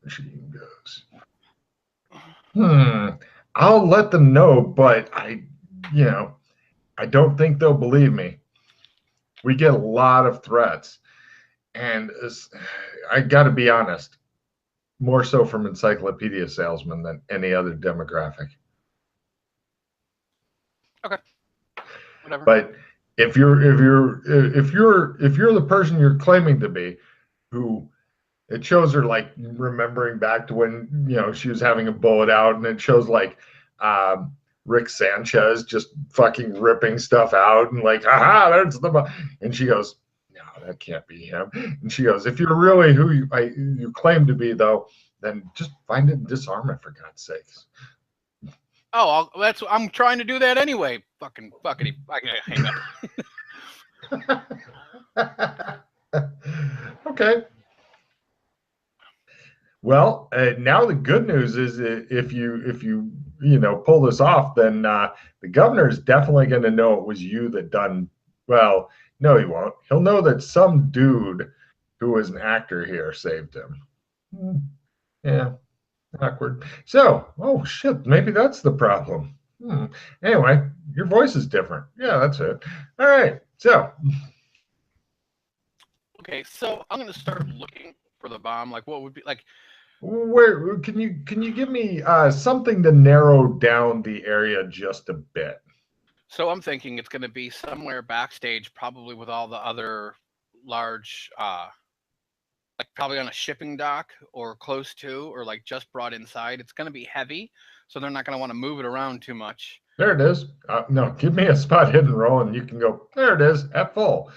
she goes, I'll let them know, but I don't think they'll believe me. We get a lot of threats. And I got to be honest, more so from encyclopedia salesmen than any other demographic. Okay. Whatever. But if you're the person you're claiming to be, who it shows her like remembering back to when she was having a bullet out, and it shows like Rick Sanchez just fucking ripping stuff out and like, haha, there's the, and she goes, no, that can't be him. And she goes, if you're really who you claim to be, though, then just find it and disarm it, for God's sakes. Oh, I'm trying to do that anyway. Fucking fuckity. I can hang up. Okay. Well, now the good news is if you pull this off, then the governor is definitely going to know it was you that done. Well, no, he won't. He'll know that some dude who was an actor here saved him. Yeah, awkward. So, oh shit, maybe that's the problem. Anyway, your voice is different. Yeah, that's it. All right, so. Okay, so I'm going to start looking for the bomb. Like, what would be like? Where can you give me something to narrow down the area just a bit? So I'm thinking it's going to be somewhere backstage, probably with all the other large, like probably on a shipping dock or close to, or like just brought inside. It's going to be heavy, so they're not going to want to move it around too much. There it is. No, give me a spot hidden roll, and you can go. There it is at full.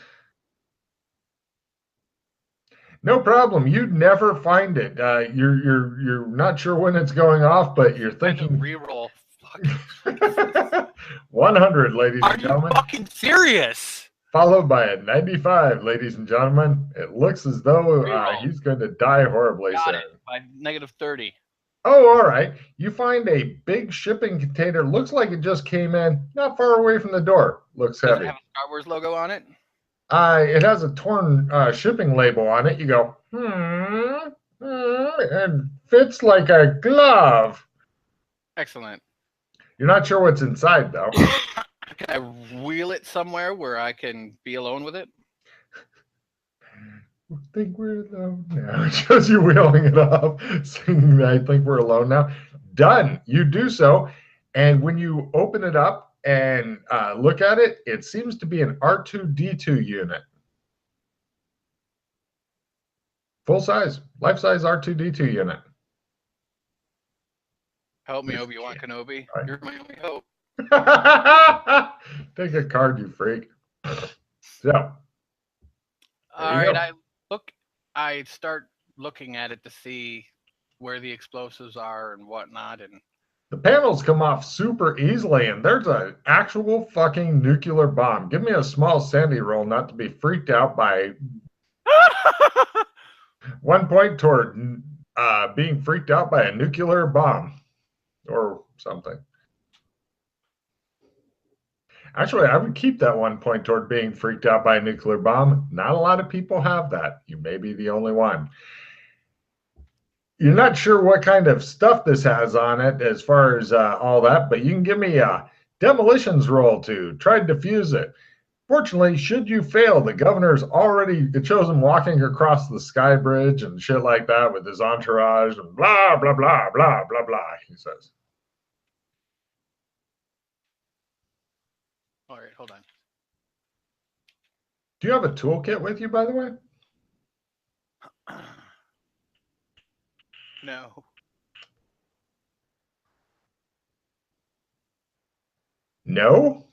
No problem. You'd never find it. You're not sure when it's going off, but you're thinking reroll. 100, ladies and gentlemen. Are you fucking serious? Followed by a 95, ladies and gentlemen. It looks as though he's going to die horribly soon. By -30. Oh, all right. You find a big shipping container. Looks like it just came in, not far away from the door. Looks heavy. Does it have a Star Wars logo on it? It has a torn shipping label on it. You go, it fits like a glove. Excellent. You're not sure what's inside, though. Can I wheel it somewhere where I can be alone with it? I think we're alone now. It shows you wheeling it up, saying, I think we're alone now. Done. You do so. And when you open it up, and look at it, it seems to be an R2-D2 unit. Full size, life size R2-D2 unit. Help me, Obi-Wan Kenobi. You're my only hope. Take a card, you freak. So, All there you right, go. I start looking at it to see where the explosives are and whatnot, and The panels come off super easily, and there's an actual fucking nuclear bomb. Give me a small sandy roll not to be freaked out by 1 point toward being freaked out by a nuclear bomb or something. Actually, I would keep that 1 point toward being freaked out by a nuclear bomb. Not a lot of people have that. You may be the only one. You're not sure what kind of stuff this has on it as far as all that, but you can give me a demolitions roll to try to defuse it. Fortunately, should you fail, the governor's already, it shows him walking across the sky bridge and shit like that with his entourage and blah, blah, blah, blah, blah, blah, he says. all right, hold on. Do you have a toolkit with you, by the way? No. No?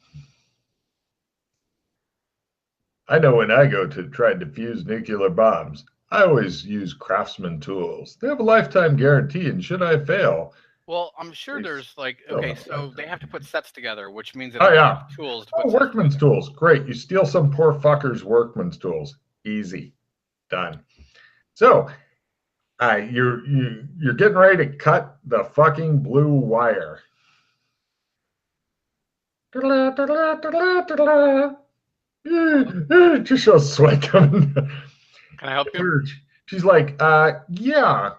I know when I go to try to defuse nuclear bombs, I always use craftsman tools. They have a lifetime guarantee, and should I fail, Well, I'm sure there's like okay, so they have to put sets together, which means that oh, they yeah. have tools to Oh, put sets workman's together. tools. Great. You steal some poor fucker's workman's tools. Easy. Done. So you're getting ready to cut the fucking blue wire. Just shows sweat coming. Can I help you? She's like, yeah.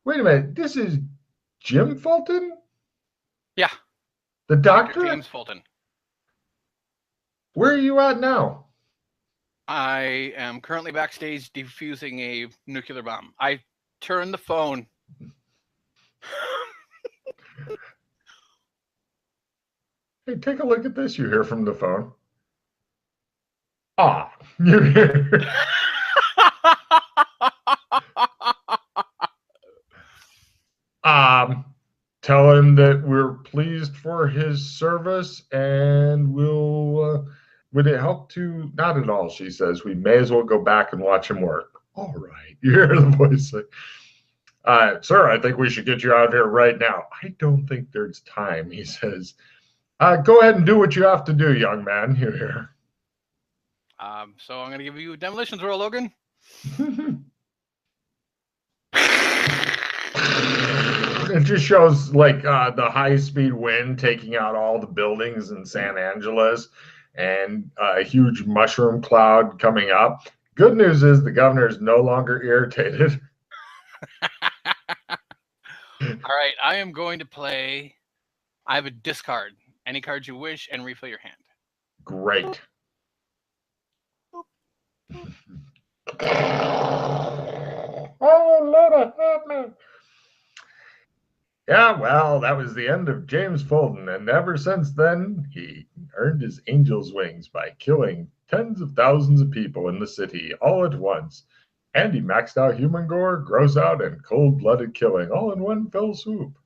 Wait a minute. This is Jim Fulton? Yeah, The Dr. doctor? James Fulton. Where are you at now? I am currently backstage defusing a nuclear bomb. I turned the phone. Hey, take a look at this, you hear from the phone. Ah, you hear. Tell him that we're pleased for his service and we'll, would it help to, not at all, she says. We may as well go back and watch him work. All right. You hear the voice say, sir, I think we should get you out here right now. I don't think there's time, he says. Go ahead and do what you have to do, young man. You hear. So I'm going to give you a demolitions roll, Logan. It just shows like the high-speed wind taking out all the buildings in San Angeles and a huge mushroom cloud coming up. Good news is the governor is no longer irritated. All right, I am going to play. I have a discard. Any card you wish and refill your hand. Great. Oh, Lord, help me. Yeah, well, that was the end of James Fulton, and ever since then, he earned his angel's wings by killing tens of thousands of people in the city all at once. And he maxed out human gore, gross out, and cold-blooded killing all in one fell swoop.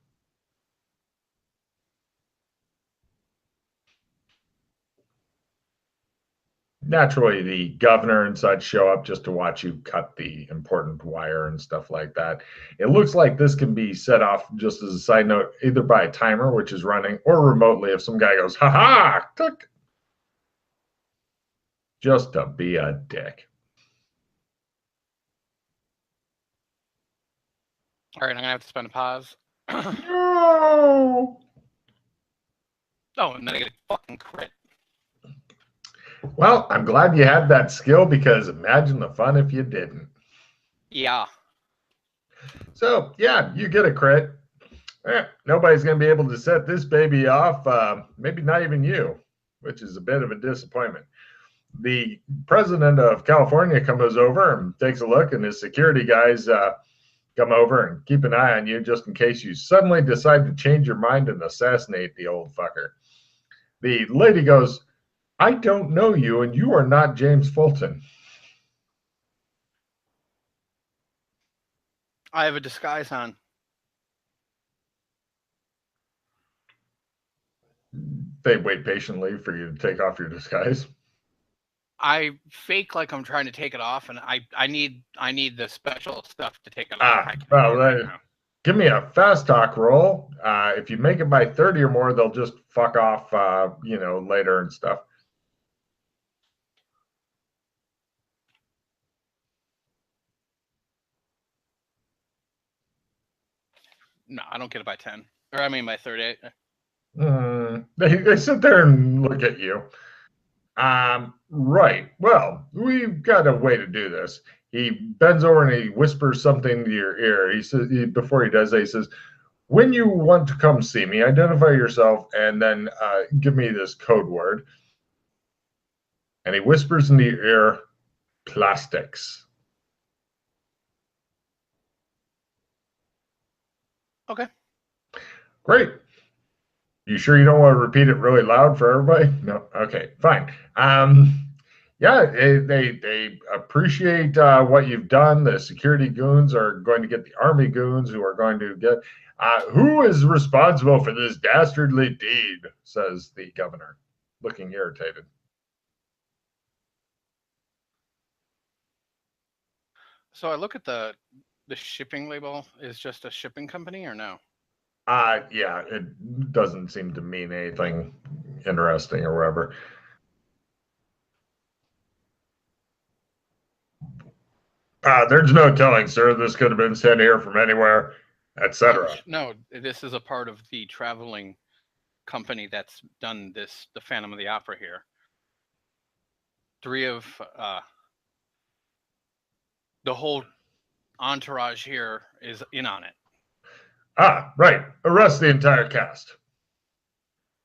Naturally, the governor and such show up just to watch you cut the important wire and stuff like that. It looks like this can be set off, just as a side note, either by a timer, which is running, or remotely if some guy goes, ha ha, click. Just to be a dick. All right, I'm going to have to spend a pause. No. Oh, and then I get a fucking crit. Well, I'm glad you had that skill because imagine the fun if you didn't. Yeah. So, yeah, you get a crit. Nobody's going to be able to set this baby off. Maybe not even you, which is a bit of a disappointment. The president of California comes over and takes a look, and his security guys come over and keep an eye on you just in case you suddenly decide to change your mind and assassinate the old fucker. The lady goes, I don't know you, and you are not James Fulton. I have a disguise on. They wait patiently for you to take off your disguise. I fake like I'm trying to take it off, and I need the special stuff to take it off. Ah, well, give me a fast talk roll. If you make it by 30 or more, they'll just fuck off, later and stuff. No, I don't get it by 10. Or I mean by 38. They sit there and look at you. Right. Well, we've got a way to do this. He bends over and he whispers something to your ear. He says, before he does that, he says, when you want to come see me, identify yourself and then give me this code word. And he whispers in your ear, plastics. Okay. Great. You sure you don't want to repeat it really loud for everybody? No. Okay, fine. Yeah, they appreciate what you've done. The security goons are going to get the army goons who are going to get. Who is responsible for this dastardly deed? Says the governor, looking irritated. So I look at the shipping label. Is just a shipping company or no? Yeah, it doesn't seem to mean anything interesting or whatever. There's no telling, sir. This could have been sent here from anywhere, etc. No, this is a part of the traveling company that's done this, the Phantom of the Opera here. 3 of the whole entourage here is in on it. Right. Arrest the entire cast.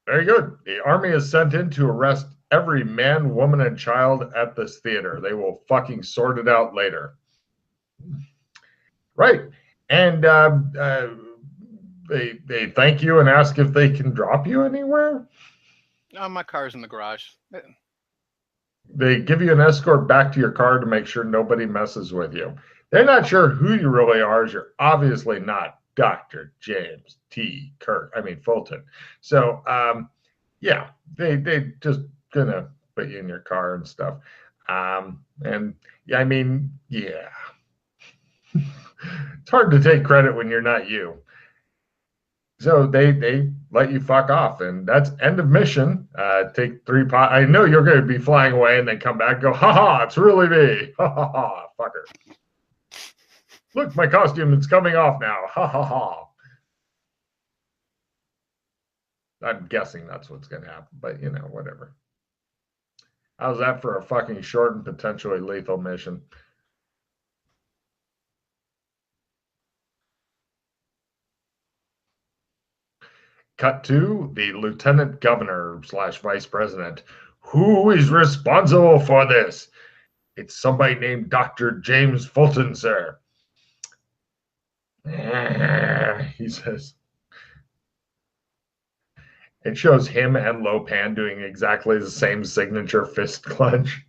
Very good. The army is sent in to arrest every man, woman, and child at this theater. They will fucking sort it out later. Right. And they thank you and ask if they can drop you anywhere. No, my car's in the garage. They give you an escort back to your car to make sure nobody messes with you. They're not sure who you really are, as you're obviously not Dr. James T. Fulton. So, yeah, they just gonna put you in your car and stuff. And yeah, I mean, yeah. It's hard to take credit when you're not you. So they let you fuck off, and that's end of mission. Take 3 pot. I know you're going to be flying away and then come back and go, ha ha, it's really me. Ha ha ha, fucker. Look, my costume is coming off now. Ha ha ha. I'm guessing that's what's going to happen, but whatever. How's that for a fucking short and potentially lethal mission? Cut to the lieutenant governor / vice president. Who is responsible for this? It's somebody named Dr. James Fulton, sir. He says. It shows him and Lopan doing exactly the same signature fist clench.